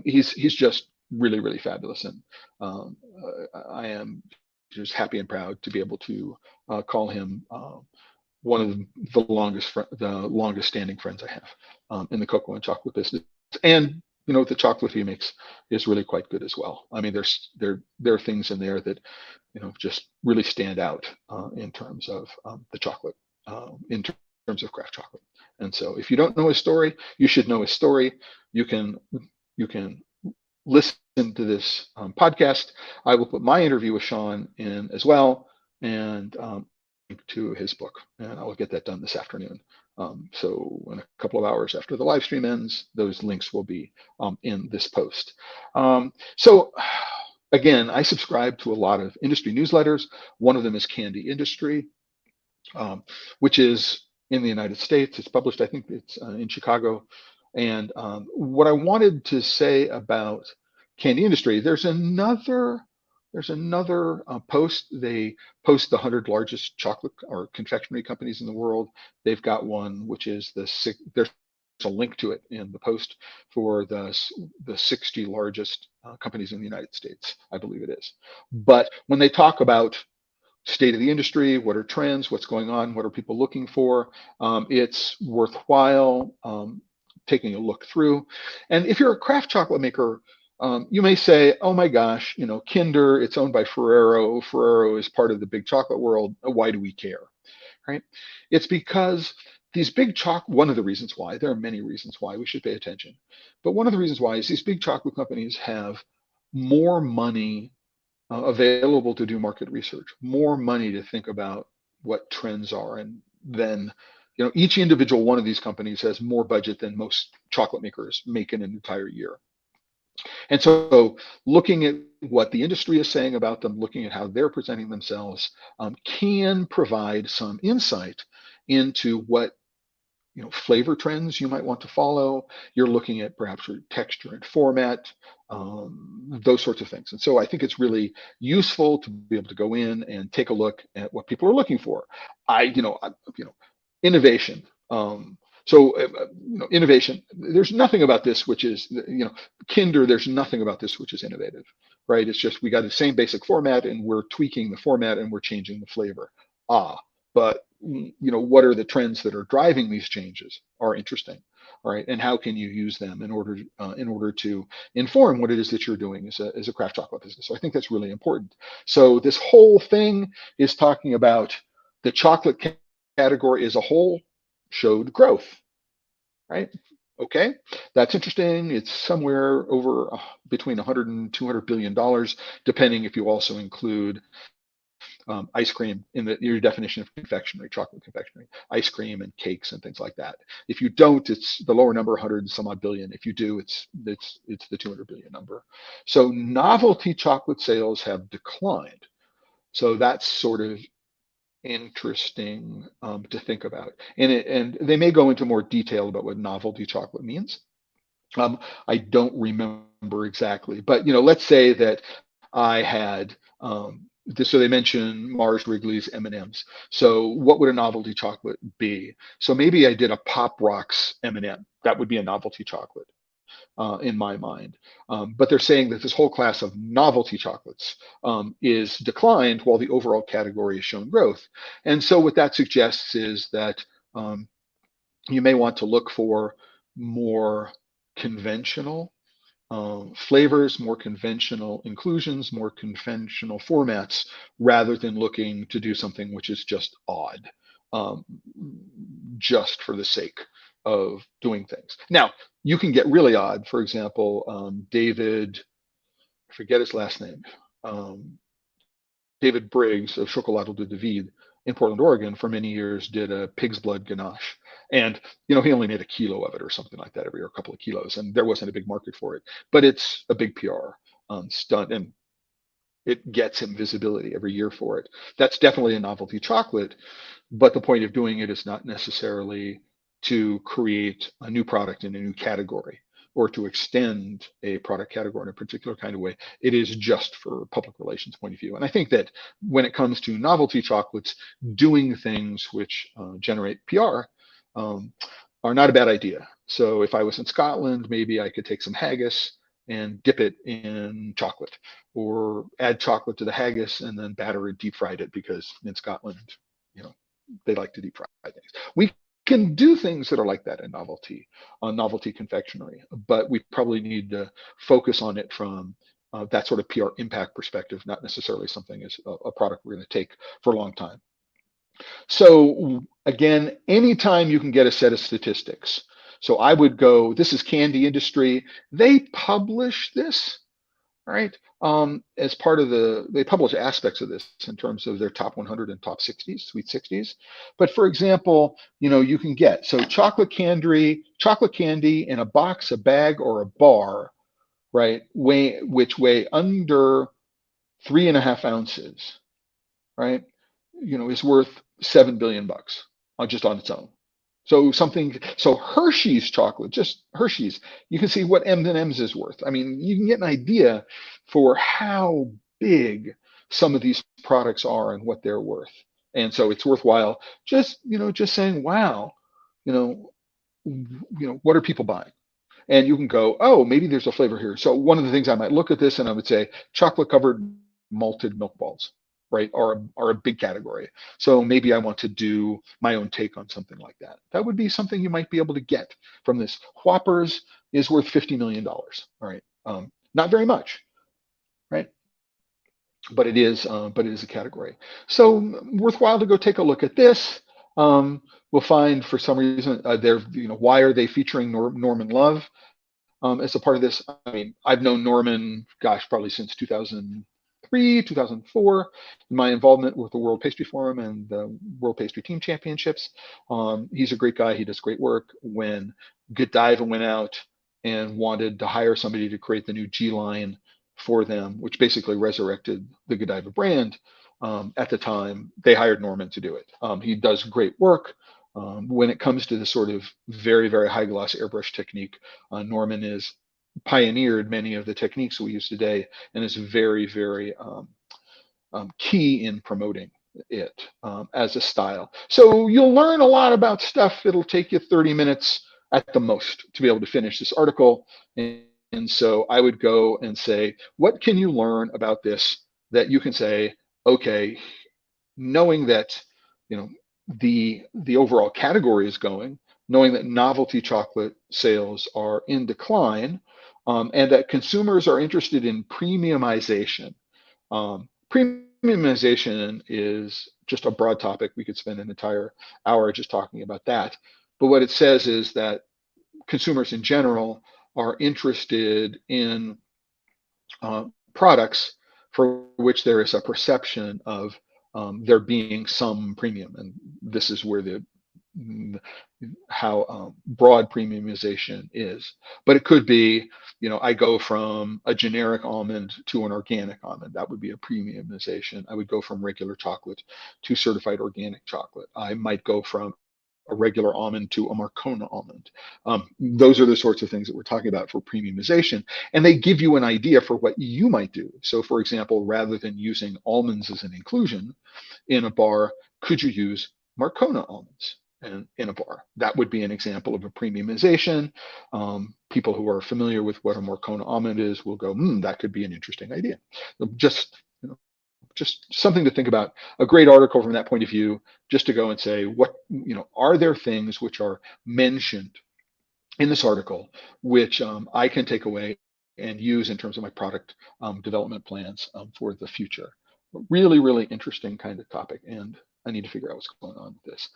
He's just really, really fabulous, and I am just happy and proud to be able to call him one of the longest standing friends I have in the cocoa and chocolate business. And the chocolate he makes is really quite good as well. I mean, there are things in there that just really stand out in terms of the chocolate, in terms of craft chocolate. And so, if you don't know his story, you should know his story. You can listen to this podcast. I will put my interview with Sean in as well, and to his book, and I will get that done this afternoon. So in a couple of hours after the live stream ends, those links will be in this post. So again, I subscribe to a lot of industry newsletters. One of them is Candy Industry, which is in the United States. It's published, I think it's in Chicago. And what I wanted to say about Candy Industry, there's another post. They post the 100 largest chocolate or confectionery companies in the world. They've got one which is there's a link to it in the post for the 60 largest companies in the United States, I believe it is. But when they talk about state of the industry, what are trends, what's going on, what are people looking for, it's worthwhile taking a look through. And if you're a craft chocolate maker, you may say, oh my gosh, Kinder, it's owned by Ferrero. Ferrero is part of the big chocolate world. Why do we care? right? It's because these big one of the reasons why, there are many reasons why we should pay attention, but one of the reasons why is these big chocolate companies have more money available to do market research, more money to think about what trends are, and then each individual one of these companies has more budget than most chocolate makers make in an entire year. And so looking at what the industry is saying about them, looking at how they're presenting themselves, can provide some insight into what flavor trends you might want to follow. You're looking at perhaps your texture and format, those sorts of things. And so I think it's really useful to be able to go in and take a look at what people are looking for. Innovation. Innovation. There's nothing about this which is, Kinder. There's nothing about this which is innovative, right? It's just we got the same basic format and we're tweaking the format and we're changing the flavor. But what are the trends that are driving these changes are interesting, all right? And how can you use them in order to inform what it is that you're doing as a craft chocolate business? So I think that's really important. So this whole thing is talking about the chocolate category as a whole showed growth, right? Okay, that's interesting. It's somewhere over between 100 and 200 billion dollars, depending if you also include ice cream in your definition of confectionery, chocolate confectionery, ice cream and cakes and things like that. If you don't, it's the lower number, 100 and some odd billion. If you do, it's the 200 billion number. So novelty chocolate sales have declined. So that's sort of interesting to think about. And they may go into more detail about what novelty chocolate means. I don't remember exactly, but let's say that I had this. So they mentioned Mars, Wrigley's, M&Ms. So what would a novelty chocolate be? So maybe I did a Pop Rocks M&M. That would be a novelty chocolate in my mind. But they're saying that this whole class of novelty chocolates is declined while the overall category has shown growth. And so what that suggests is that you may want to look for more conventional flavors, more conventional inclusions, more conventional formats, rather than looking to do something which is just odd, um, just for the sake of doing things. Now, you can get really odd. For example, David, I forget his last name, um, David Briggs of Chocolat de David in Portland, Oregon, for many years did a pig's blood ganache. And, he only made a kilo of it or something like that every year, a couple of kilos, and there wasn't a big market for it. But it's a big PR stunt, and it gets him visibility every year for it. That's definitely a novelty chocolate, but the point of doing it is not necessarily to create a new product in a new category or to extend a product category in a particular kind of way. It is just for public relations point of view. And I think that when it comes to novelty chocolates, doing things which generate PR are not a bad idea. So if I was in Scotland, maybe I could take some haggis and dip it in chocolate, or add chocolate to the haggis and then batter it, deep fried it, because in Scotland, you know, they like to deep fry things. We can do things that are like that in novelty confectionery, but we probably need to focus on it from that sort of PR impact perspective, not necessarily something as a product we're going to take for a long time. So again, anytime you can get a set of statistics. So I would go, this is Candy Industry. They publish this, right? As part of they publish aspects of this in terms of their top 100 and top 60s, sweet 60s. But for example, you can get, so chocolate candy in a box, a bag, or a bar, right? Which weigh under 3.5 ounces, right? Is worth $7 billion just on its own. So Hershey's chocolate, just Hershey's, you can see what M&M's is worth. I mean, you can get an idea for how big some of these products are and what they're worth. And so it's worthwhile just saying, wow, what are people buying? And you can go, oh, maybe there's a flavor here. So one of the things I might look at this and I would say chocolate covered malted milk balls, right, are a big category. So maybe I want to do my own take on something like that. That would be something you might be able to get from this. Whoppers is worth $50 million. All right. Not very much, right? But it is a category. So worthwhile to go take a look at this. We'll find for some reason they're, why are they featuring Norman Love as a part of this? I mean, I've known Norman, gosh, probably since 2003, 2004, my involvement with the World Pastry Forum and the World Pastry Team Championships. He's a great guy. He does great work. When Godiva went out and wanted to hire somebody to create the new G line for them, which basically resurrected the Godiva brand, at the time, they hired Norman to do it. He does great work. When it comes to the sort of very, very high gloss airbrush technique, Norman is pioneered many of the techniques we use today and is very, very key in promoting it as a style. So you'll learn a lot about stuff. It'll take you 30 minutes at the most to be able to finish this article. And so I would go and say, what can you learn about this that you can say, okay, knowing that, you know, the overall category is going, knowing that novelty chocolate sales are in decline, and that consumers are interested in premiumization. Premiumization is just a broad topic. We could spend an entire hour just talking about that. But what it says is that consumers in general are interested in products for which there is a perception of there being some premium, and this is where how broad premiumization is. But it could be, I go from a generic almond to an organic almond. That would be a premiumization. I would go from regular chocolate to certified organic chocolate. I might go from a regular almond to a Marcona almond. Those are the sorts of things that we're talking about for premiumization, and they give you an idea for what you might do. So, for example, rather than using almonds as an inclusion in a bar, could you use Marcona almonds in a bar? That would be an example of a premiumization. People who are familiar with what a Marcona almond is will go, that could be an interesting idea. Just something to think about. A great article from that point of view, just to go and say, what, are there things which are mentioned in this article which I can take away and use in terms of my product development plans for the future? Really, really interesting kind of topic, and I need to figure out what's going on with this.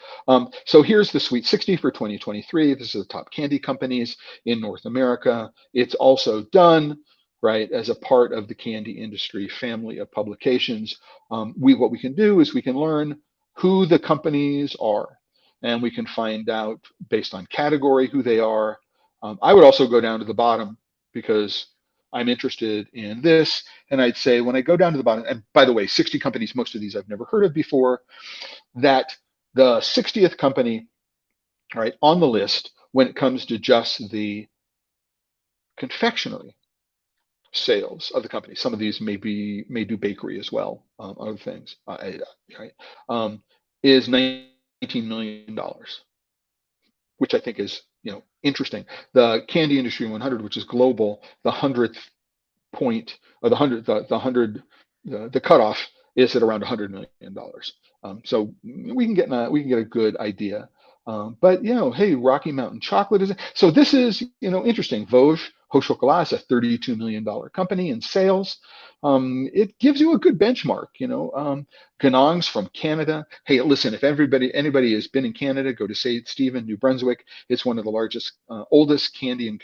So here's the Sweet 60 for 2023. This is the top candy companies in North America. It's also done, right, as a part of the candy industry family of publications. What we can do is we can learn who the companies are, and we can find out based on category who they are. I would also go down to the bottom because I'm interested in this. And I'd say when I go down to the bottom, and by the way, 60 companies, most of these I've never heard of before, that the 60th company, right, on the list when it comes to just the confectionery sales of the company. Some of these may do bakery as well, other things, right, is $19 million, which I think is interesting. The Candy Industry 100, which is global, the 100th point, or the cutoff is at around $100 million. So we can get a good idea. But hey, Rocky Mountain Chocolate is so. This is interesting. Vosges Haut Chocolat is a $32 million company in sales. It gives you a good benchmark. Ganong's from Canada. Hey, listen, if anybody has been in Canada, go to St. Stephen, New Brunswick. It's one of the largest, oldest candy and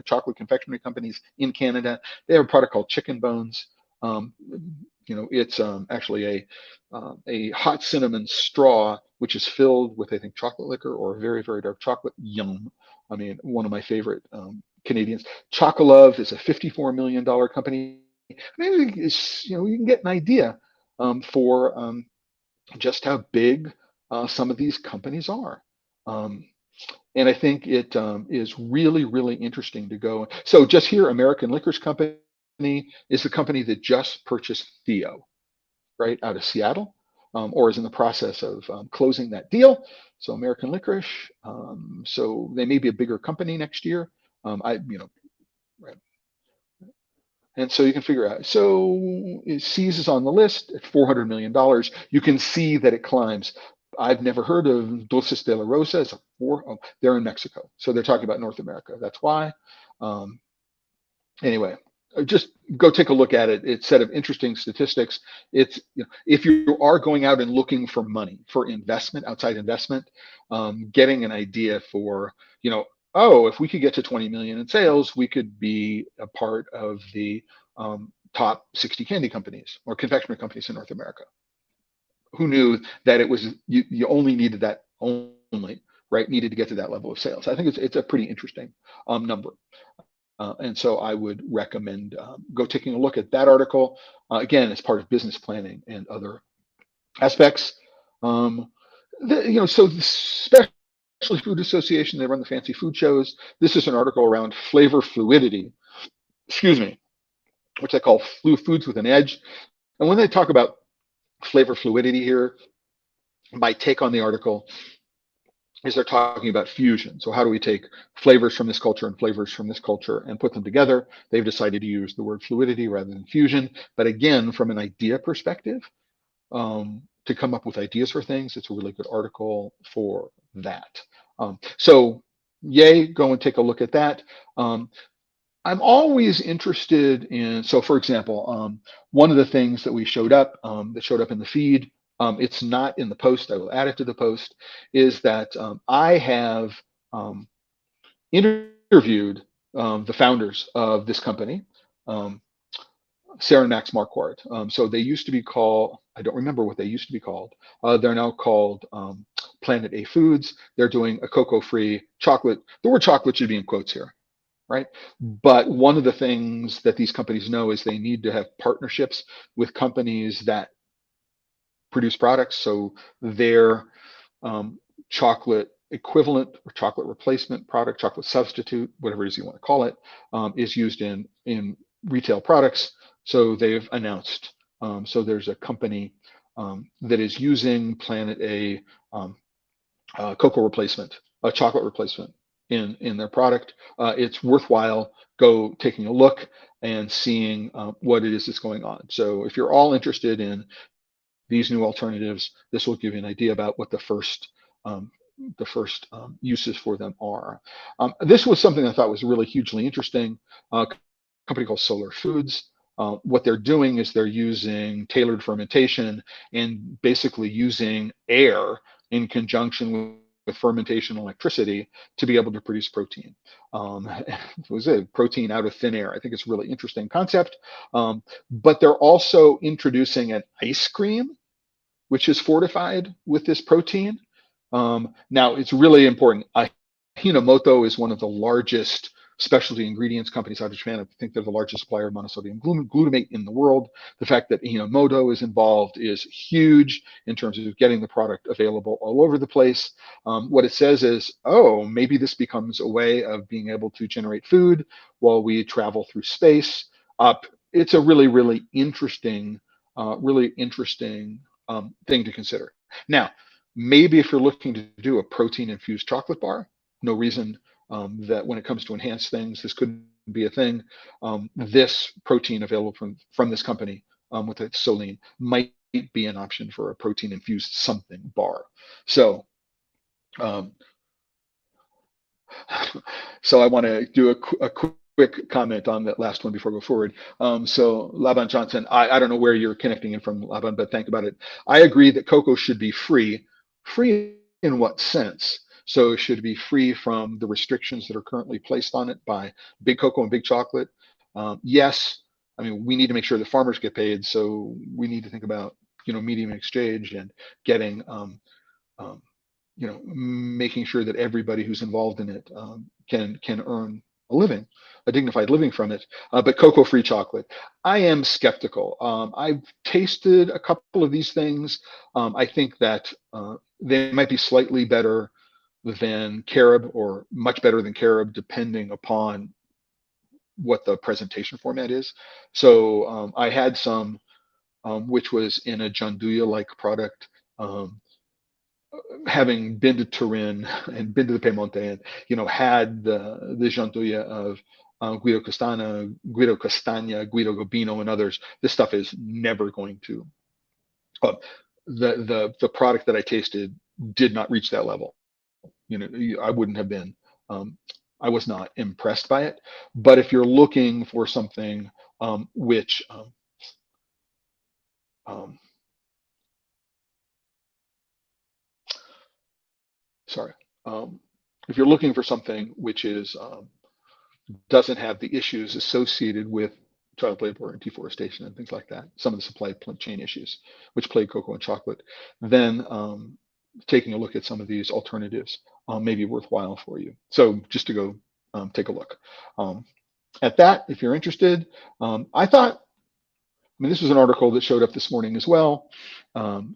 chocolate confectionery companies in Canada. They have a product called Chicken Bones. It's actually a hot cinnamon straw, which is filled with, I think, chocolate liquor or very, very dark chocolate. Yum. I mean, one of my favorite Canadians. Chocolove is a $54 million company. I mean, you can get an idea for just how big some of these companies are. And I think it is really, really interesting to go. So just here, American Licorice Company is the company that just purchased Theo, right, out of Seattle, or is in the process of closing that deal. So American Licorice, so they may be a bigger company next year. Right. And so you can figure out. So Seas is on the list at $400 million. You can see that it climbs. I've never heard of Dulces de la Rosa. They're in Mexico. So they're talking about North America. That's why. Anyway, just go take a look at it. It's a set of interesting statistics. It's, if you are going out and looking for money for investment, outside investment, getting an idea for, oh, if we could get to 20 million in sales, we could be a part of the top 60 candy companies or confectionery companies in North America. Who knew that it was, you only needed that only, right? Needed to get to that level of sales. I think it's a pretty interesting number. And so I would recommend go taking a look at that article. Again, as part of business planning and other aspects. So the Specialty Food Association, they run the fancy food shows. This is an article around flavor fluidity, excuse me, which they call foods with an edge. And when they talk about flavor fluidity here, my take on the article is they're talking about fusion. So how do we take flavors from this culture and flavors from this culture and put them together? They've decided to use the word fluidity rather than fusion. But again, from an idea perspective, to come up with ideas for things, it's a really good article for that. So yay, go and take a look at that. I'm always interested in, so for example, one of the things that showed up in the feed, it's not in the post, I will add it to the post, is that I have interviewed the founders of this company, Sarah and Max Marquardt. So they used to be called, I don't remember what they used to be called. They're now called Planet A Foods. They're doing a cocoa-free chocolate. The word chocolate should be in quotes here, right? But one of the things that these companies know is they need to have partnerships with companies that produce products. So their chocolate equivalent or chocolate replacement product, chocolate substitute, whatever it is you want to call it, is used in retail products. So they've announced. So there's a company that is using Planet A cocoa replacement, a chocolate replacement in their product. It's worthwhile go taking a look and seeing what it is that's going on. So if you're all interested in these new alternatives, this will give you an idea about what the first uses for them are. This was something I thought was really hugely interesting. A company called Solar Foods. What they're doing is they're using tailored fermentation and basically using air in conjunction with fermentation electricity to be able to produce protein. It was a protein out of thin air. I think it's a really interesting concept. But they're also introducing an ice cream, which is fortified with this protein. Now, it's really important. Hinomoto is one of the largest specialty ingredients companies out of Japan. I think they're the largest supplier of monosodium glutamate in the world. The fact that Hinomoto is involved is huge in terms of getting the product available all over the place. What it says is, oh, maybe this becomes a way of being able to generate food while we travel through space. It's a really, really interesting thing to consider. Now, maybe if you're looking to do a protein-infused chocolate bar, no reason that when it comes to enhanced things, this couldn't be a thing. This protein available from this company with its Solein might be an option for a protein-infused something bar. So, so I want to do a quick comment on that last one before I go forward. So Laban Johnson, I don't know where you're connecting in from, Laban, but think about it. I agree that cocoa should be free. Free in what sense? So it should be free from the restrictions that are currently placed on it by big cocoa and big chocolate. Yes, I mean, we need to make sure that farmers get paid. So we need to think about, medium exchange and getting, making sure that everybody who's involved in it can earn a living, a dignified living from it. But cocoa-free chocolate, I am skeptical. I've tasted a couple of these things. I think that they might be slightly better than carob or much better than carob, depending upon what the presentation format is. So I had some, which was in a gianduja-like product. Having been to Turin and been to the Piemonte and had the gianduja of Guido Castagna, Guido Gobino, and others, this stuff is never going to. The product that I tasted did not reach that level. I wouldn't have been. I was not impressed by it. But if you're looking for something which sorry, if you're looking for something which is doesn't have the issues associated with child labor and deforestation and things like that, some of the supply chain issues which plague cocoa and chocolate, then taking a look at some of these alternatives may be worthwhile for you. So just to go take a look at that, if you're interested. I mean, this was an article that showed up this morning as well,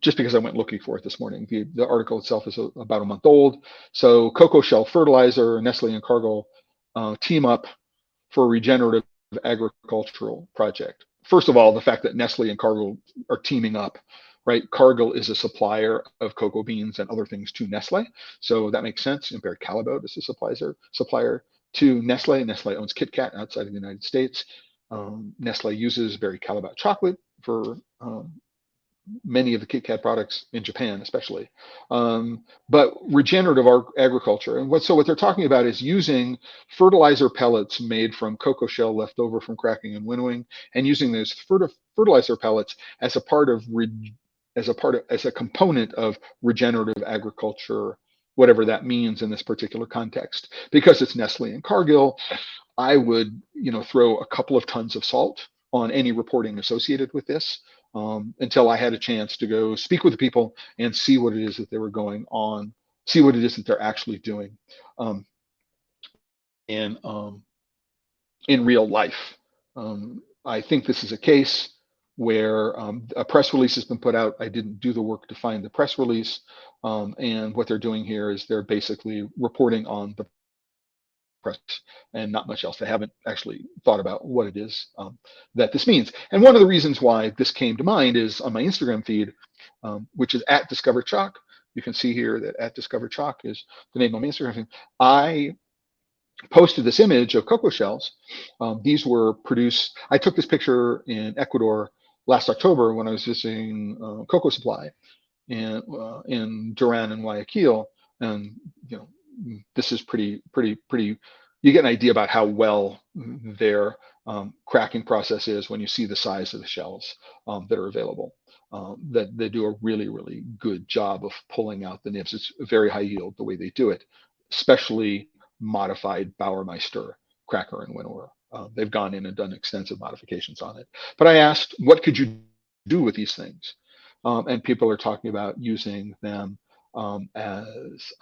just because I went looking for it this morning. The article itself is about a month old. So cocoa shell fertilizer, Nestle and Cargill team up for a regenerative agricultural project. First of all, the fact that Nestle and Cargill are teaming up, right? Cargill is a supplier of cocoa beans and other things to Nestle, so that makes sense. And Barry Callebaut is a supplier to Nestle. Nestle owns Kit Kat outside of the United States. Nestle uses Barry Callebaut chocolate for many of the Kit Kat products in Japan, especially. But regenerative agriculture, and what they're talking about is using fertilizer pellets made from cocoa shell left over from cracking and winnowing, and using those fertilizer pellets as a component of regenerative agriculture, whatever that means in this particular context. Because it's Nestle and Cargill, I would, throw a couple of tons of salt on any reporting associated with this until I had a chance to go speak with the people and see what it is that they were going on, see what it is that they're actually doing in real life. I think this is a case where a press release has been put out. I didn't do the work to find the press release, and what they're doing here is they're basically reporting on the press and not much else. They haven't actually thought about what it is that this means. And one of the reasons why this came to mind is on my Instagram feed, which is at @DiscoverChoc. You can see here that at @DiscoverChoc is the name of my Instagram feed. I posted this image of cocoa shells. These were produced. I took this picture in Ecuador last October when I was visiting Cocoa Supply in Duran and Guayaquil, and this is pretty. You get an idea about how well their cracking process is when you see the size of the shells that are available. That they do a really, really good job of pulling out the nibs. It's very high yield the way they do it, especially modified Bauermeister cracker and winnower. They've gone in and done extensive modifications on it. But I asked, what could you do with these things? And people are talking about using them as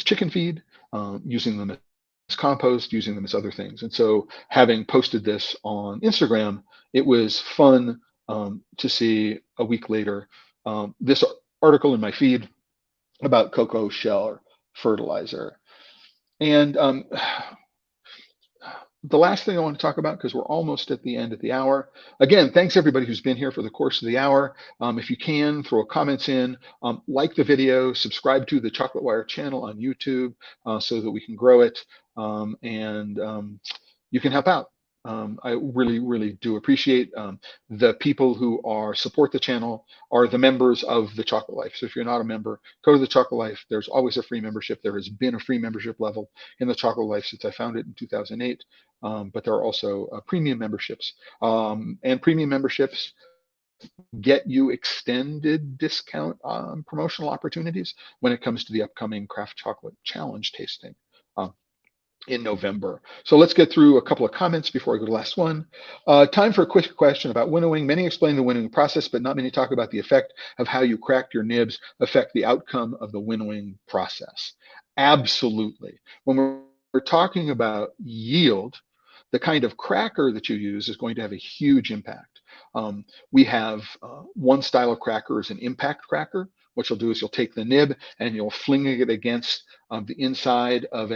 chicken feed, using them as compost, using them as other things. And so having posted this on Instagram, it was fun to see a week later this article in my feed about cocoa shell fertilizer. And the last thing I want to talk about, because we're almost at the end of the hour. Again, thanks everybody who's been here for the course of the hour. If you can, throw comments in, like the video, subscribe to the Chocolate Wire channel on YouTube so that we can grow it, and you can help out. I really, really do appreciate the people who support the channel are the members of the Chocolate Life. So if you're not a member, go to the Chocolate Life. There's always a free membership. There has been a free membership level in the Chocolate Life since I found it in 2008. But there are also premium memberships, and premium memberships get you extended discount promotional opportunities when it comes to the upcoming Craft Chocolate Challenge tasting in November. So let's get through a couple of comments before I go to the last one. Time for a quick question about winnowing. Many explain the winnowing process, but not many talk about the effect of how you cracked your nibs affect the outcome of the winnowing process. Absolutely. When we're talking about yield, the kind of cracker that you use is going to have a huge impact. We have one style of cracker is an impact cracker. What you'll do is you'll take the nib and you'll fling it against the inside of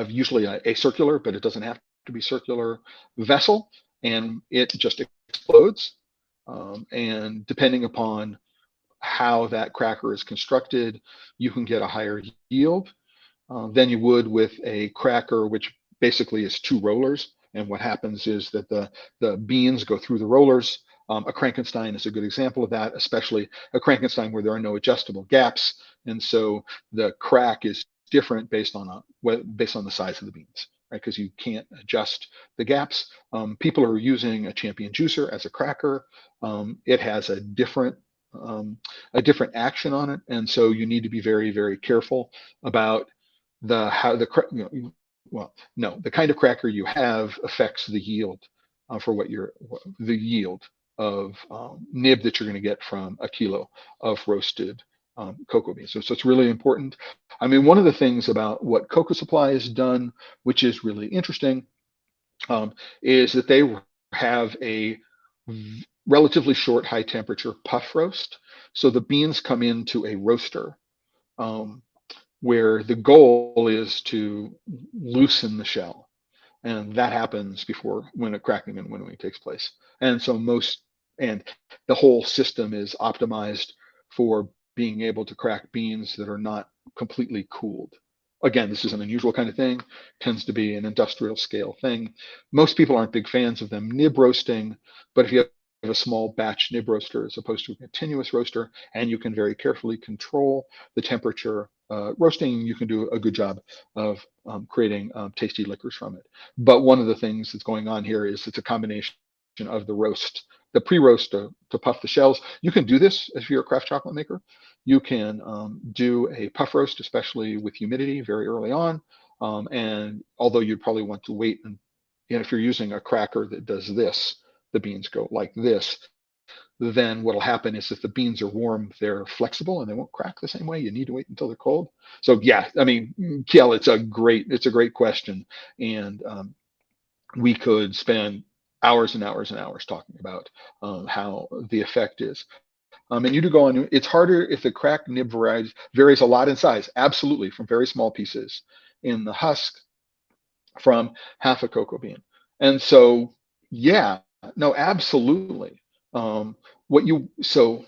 usually a circular, but it doesn't have to be circular vessel, and it just explodes. And depending upon how that cracker is constructed, you can get a higher yield than you would with a cracker, which basically is two rollers. And what happens is that the beans go through the rollers. A Frankenstein is a good example of that, especially a Frankenstein where there are no adjustable gaps. And so the crack is different based on the size of the beans. right? Because you can't adjust the gaps. People are using a Champion juicer as a cracker. It has um, a different action on it, and so you need to be very, very careful about the how the well, no, the kind of cracker you have affects the yield for the yield of nib that you're going to get from a kilo of roasted cocoa beans. So it's really important. I mean, one of the things about what Cocoa Supply has done, which is really interesting, is that they have a relatively short high temperature puff roast. So the beans come into a roaster um, where the goal is to loosen the shell. And that happens before when a cracking and winnowing takes place. And so and the whole system is optimized for being able to crack beans that are not completely cooled. Again, this is an unusual kind of thing, tends to be an industrial scale thing. Most people aren't big fans of them nib roasting, but if you have a small batch nib roaster as opposed to a continuous roaster, and you can very carefully control the temperature roasting, you can do a good job of creating tasty liquors from it. But one of the things that's going on here is it's a combination of the pre-roast to puff the shells. You can do this if you're a craft chocolate maker. You can do a puff roast, especially with humidity very early on. And although you'd probably want to wait, and if you're using a cracker that does this, the beans go like this, then what'll happen is if the beans are warm, they're flexible and they won't crack the same way. You need to wait until they're cold. So yeah, I mean, Kiel, it's a great question, and we could spend hours and hours and hours talking about how the effect is. And you do go on. It's harder if the cracked nib variety varies a lot in size. Absolutely, from very small pieces in the husk from half a cocoa bean. And so, yeah, no, absolutely. What you so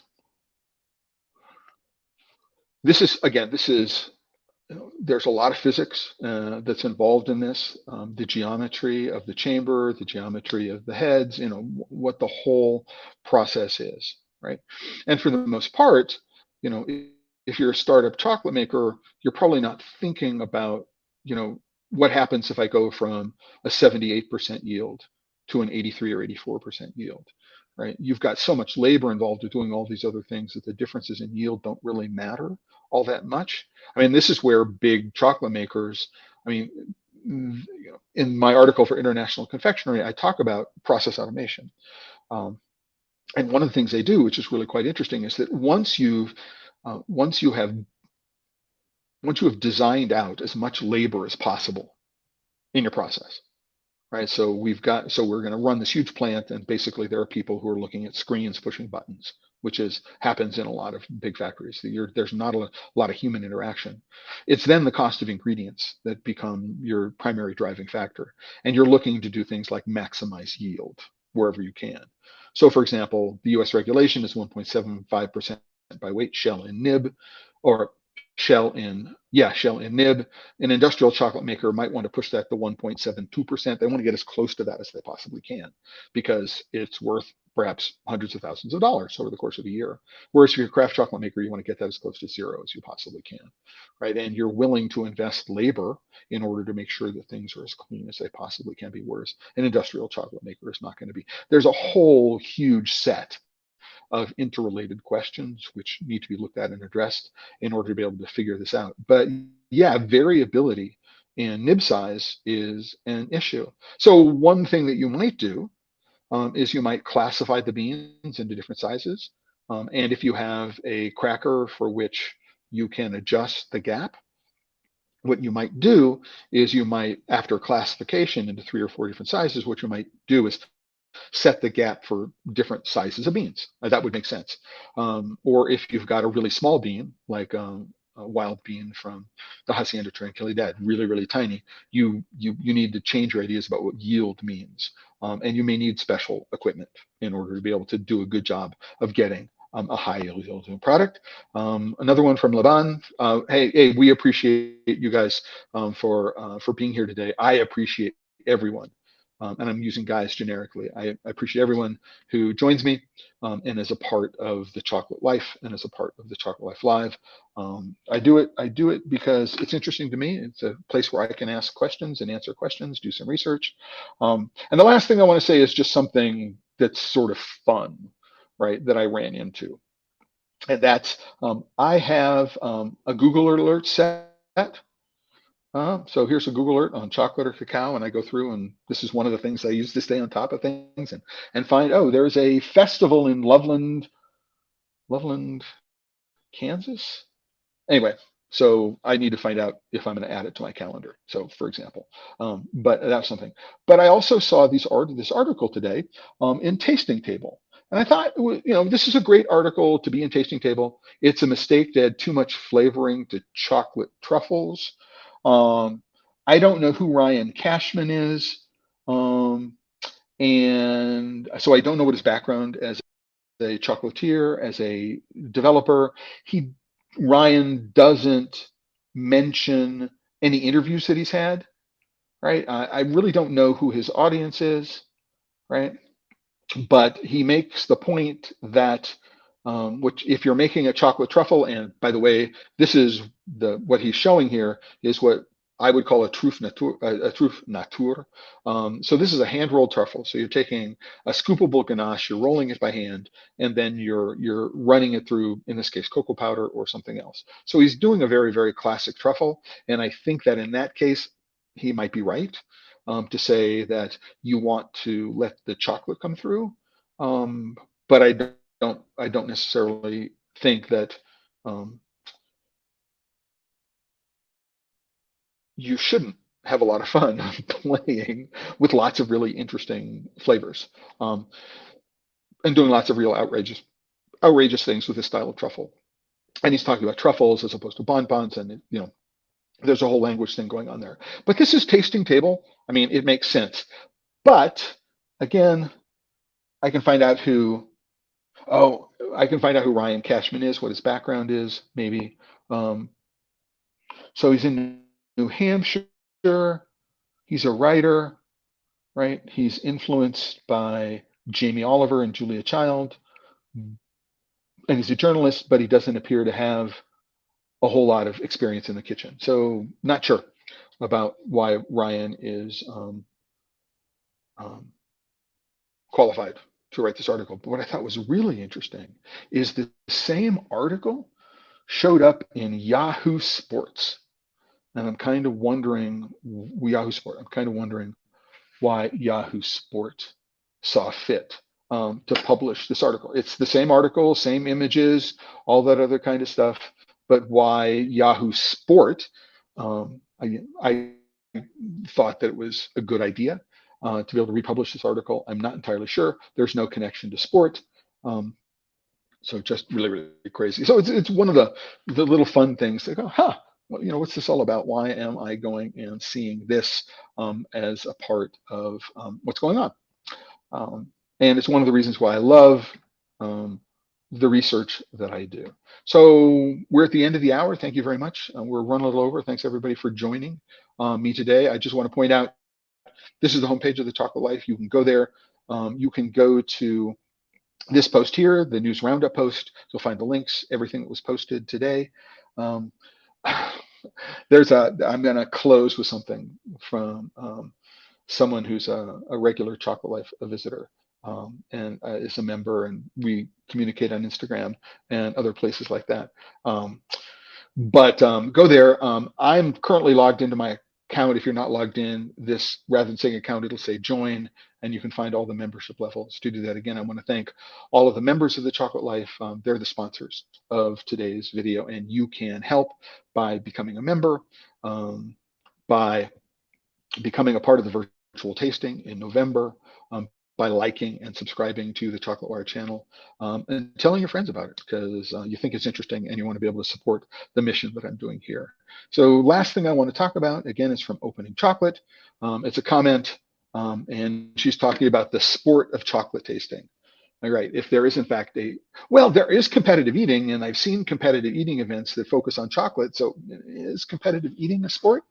this is there's a lot of physics that's involved in this. The geometry of the chamber, the geometry of the heads, what the whole process is, right? And for the most part, if you're a startup chocolate maker, you're probably not thinking about, what happens if I go from a 78% yield to an 83 or 84% yield, right? You've got so much labor involved with doing all these other things that the differences in yield don't really matter all that much. I mean, this is where big chocolate makers, I mean, in my article for International Confectionery, I talk about process automation. And one of the things they do, which is really quite interesting, is that once you have designed out as much labor as possible in your process, right? So we're going to run this huge plant, and basically there are people who are looking at screens, pushing buttons, which happens in a lot of big factories. There's not a lot of human interaction. It's then the cost of ingredients that become your primary driving factor, and you're looking to do things like maximize yield wherever you can. So, for example, the U.S. regulation is 1.75% by weight shell in nib, or shell in nib. An industrial chocolate maker might want to push that to 1.72%. They want to get as close to that as they possibly can, because it's worth perhaps hundreds of thousands of dollars over the course of a year. Whereas if you're a craft chocolate maker, you want to get that as close to zero as you possibly can, right? And you're willing to invest labor in order to make sure that things are as clean as they possibly can be, whereas an industrial chocolate maker is not going to be. There's a whole huge set of interrelated questions which need to be looked at and addressed in order to be able to figure this out. But yeah, variability in nib size is an issue. So one thing that you might do is you might classify the beans into different sizes. And if you have a cracker for which you can adjust the gap, what you might do is after classification into 3 or 4 different sizes, what you might do is set the gap for different sizes of beans. That would make sense. Or if you've got a really small bean, like a wild bean from the Hacienda Tranquilidad, really, really tiny, you need to change your ideas about what yield means. And you may need special equipment in order to be able to do a good job of getting a high yielding product. Another one from Laban. Hey, we appreciate you guys for being here today. I appreciate everyone and I'm using guys generically. I appreciate everyone who joins me and is a part of the Chocolate Life and is a part of the Chocolate Life Live. I do it because it's interesting to me. It's a place where I can ask questions and answer questions, do some research. And the last thing I want to say is just something that's sort of fun, right, that I ran into. And that's I have a Google alert set. So here's a Google alert on chocolate or cacao, and I go through, and this is one of the things I use to stay on top of things and find, oh, there's a festival in Loveland, Kansas. Anyway, so I need to find out if I'm going to add it to my calendar. So, for example, but that's something. But I also saw this article today in Tasting Table, and I thought, this is a great article to be in Tasting Table. It's a mistake to add too much flavoring to chocolate truffles. I don't know who Ryan Cashman is, and so I don't know what his background as a chocolatier, as a developer. Ryan doesn't mention any interviews that he's had, right? I really don't know who his audience is, right? But he makes the point that which if you're making a chocolate truffle, and by the way, this is what he's showing here is what I would call a truffe nature. So this is a hand rolled truffle. So you're taking a scoopable ganache, you're rolling it by hand, and then you're running it through, in this case, cocoa powder or something else. So he's doing a very, very classic truffle, and I think that in that case, he might be right to say that you want to let the chocolate come through, but I don't necessarily think that um, you shouldn't have a lot of fun playing with lots of really interesting flavors and doing lots of real outrageous things with this style of truffle. And he's talking about truffles as opposed to bonbons, and there's a whole language thing going on there. But this is Tasting Table. I mean, it makes sense. But again, I can find out who. Oh, I can find out who Ryan Cashman is, what his background is, maybe. Um, so he's in New Hampshire. He's a writer, right? He's influenced by Jamie Oliver and Julia Child, and he's a journalist, but he doesn't appear to have a whole lot of experience in the kitchen. So not sure about why Ryan is um, qualified to write this article. But what I thought was really interesting is the same article showed up in Yahoo Sports. And I'm kind of wondering, I'm kind of wondering why Yahoo Sport saw fit to publish this article. It's the same article, same images, all that other kind of stuff, but why Yahoo Sport? I thought that it was a good idea to be able to republish this article. I'm not entirely sure. There's no connection to sport. So just really, really crazy. So it's one of the little fun things that go, well, what's this all about? Why am I going and seeing this as a part of what's going on? And it's one of the reasons why I love the research that I do. So we're at the end of the hour. Thank you very much. We're running a little over. Thanks everybody for joining me today. I just want to point out, this is the homepage of the Chocolate Life. You can go there. You can go to this post here, the news roundup post. You'll find the links, everything that was posted today. I'm going to close with something from someone who's a regular Chocolate Life visitor and is a member, and we communicate on Instagram and other places like that. But go there. I'm currently logged into my account. If you're not logged in, this, rather than saying account, it'll say join, and you can find all the membership levels. To do that, again, I want to thank all of the members of the Chocolate Life. They're the sponsors of today's video, and you can help by becoming a member, by becoming a part of the virtual tasting in November, by liking and subscribing to the Chocolate Wire channel, and telling your friends about it because you think it's interesting and you want to be able to support the mission that I'm doing here. So last thing I want to talk about, again, is from Opening Chocolate. It's a comment, and she's talking about the sport of chocolate tasting. All right, if there is in fact there is competitive eating, and I've seen competitive eating events that focus on chocolate. So is competitive eating a sport?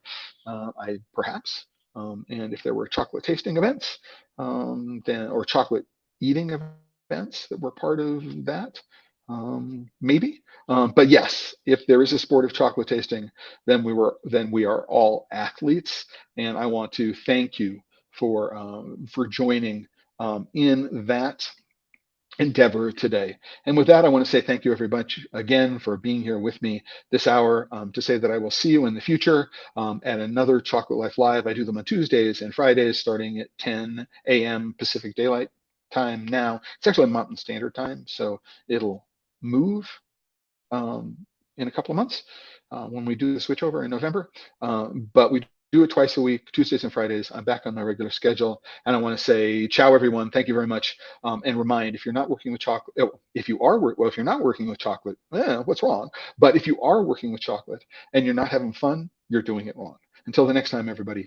Perhaps. And if there were chocolate tasting events, then or chocolate eating events that were part of that, maybe. But yes, if there is a sport of chocolate tasting, then we are all athletes, and I want to thank you for joining in that endeavor today. And with that, I want to say thank you everybody again for being here with me this hour, to say that I will see you in the future at another Chocolate Life Live. I do them on Tuesdays and Fridays starting at 10 a.m. Pacific Daylight Time now. It's actually Mountain Standard Time, so it'll move in a couple of months when we do the switchover in November. But we do it twice a week, Tuesdays and Fridays. I'm back on my regular schedule. And I want to say, ciao, everyone. Thank you very much. And remind, if you're not working with chocolate, if you are, well, if you're not working with chocolate, what's wrong? But if you are working with chocolate and you're not having fun, you're doing it wrong. Until the next time, everybody,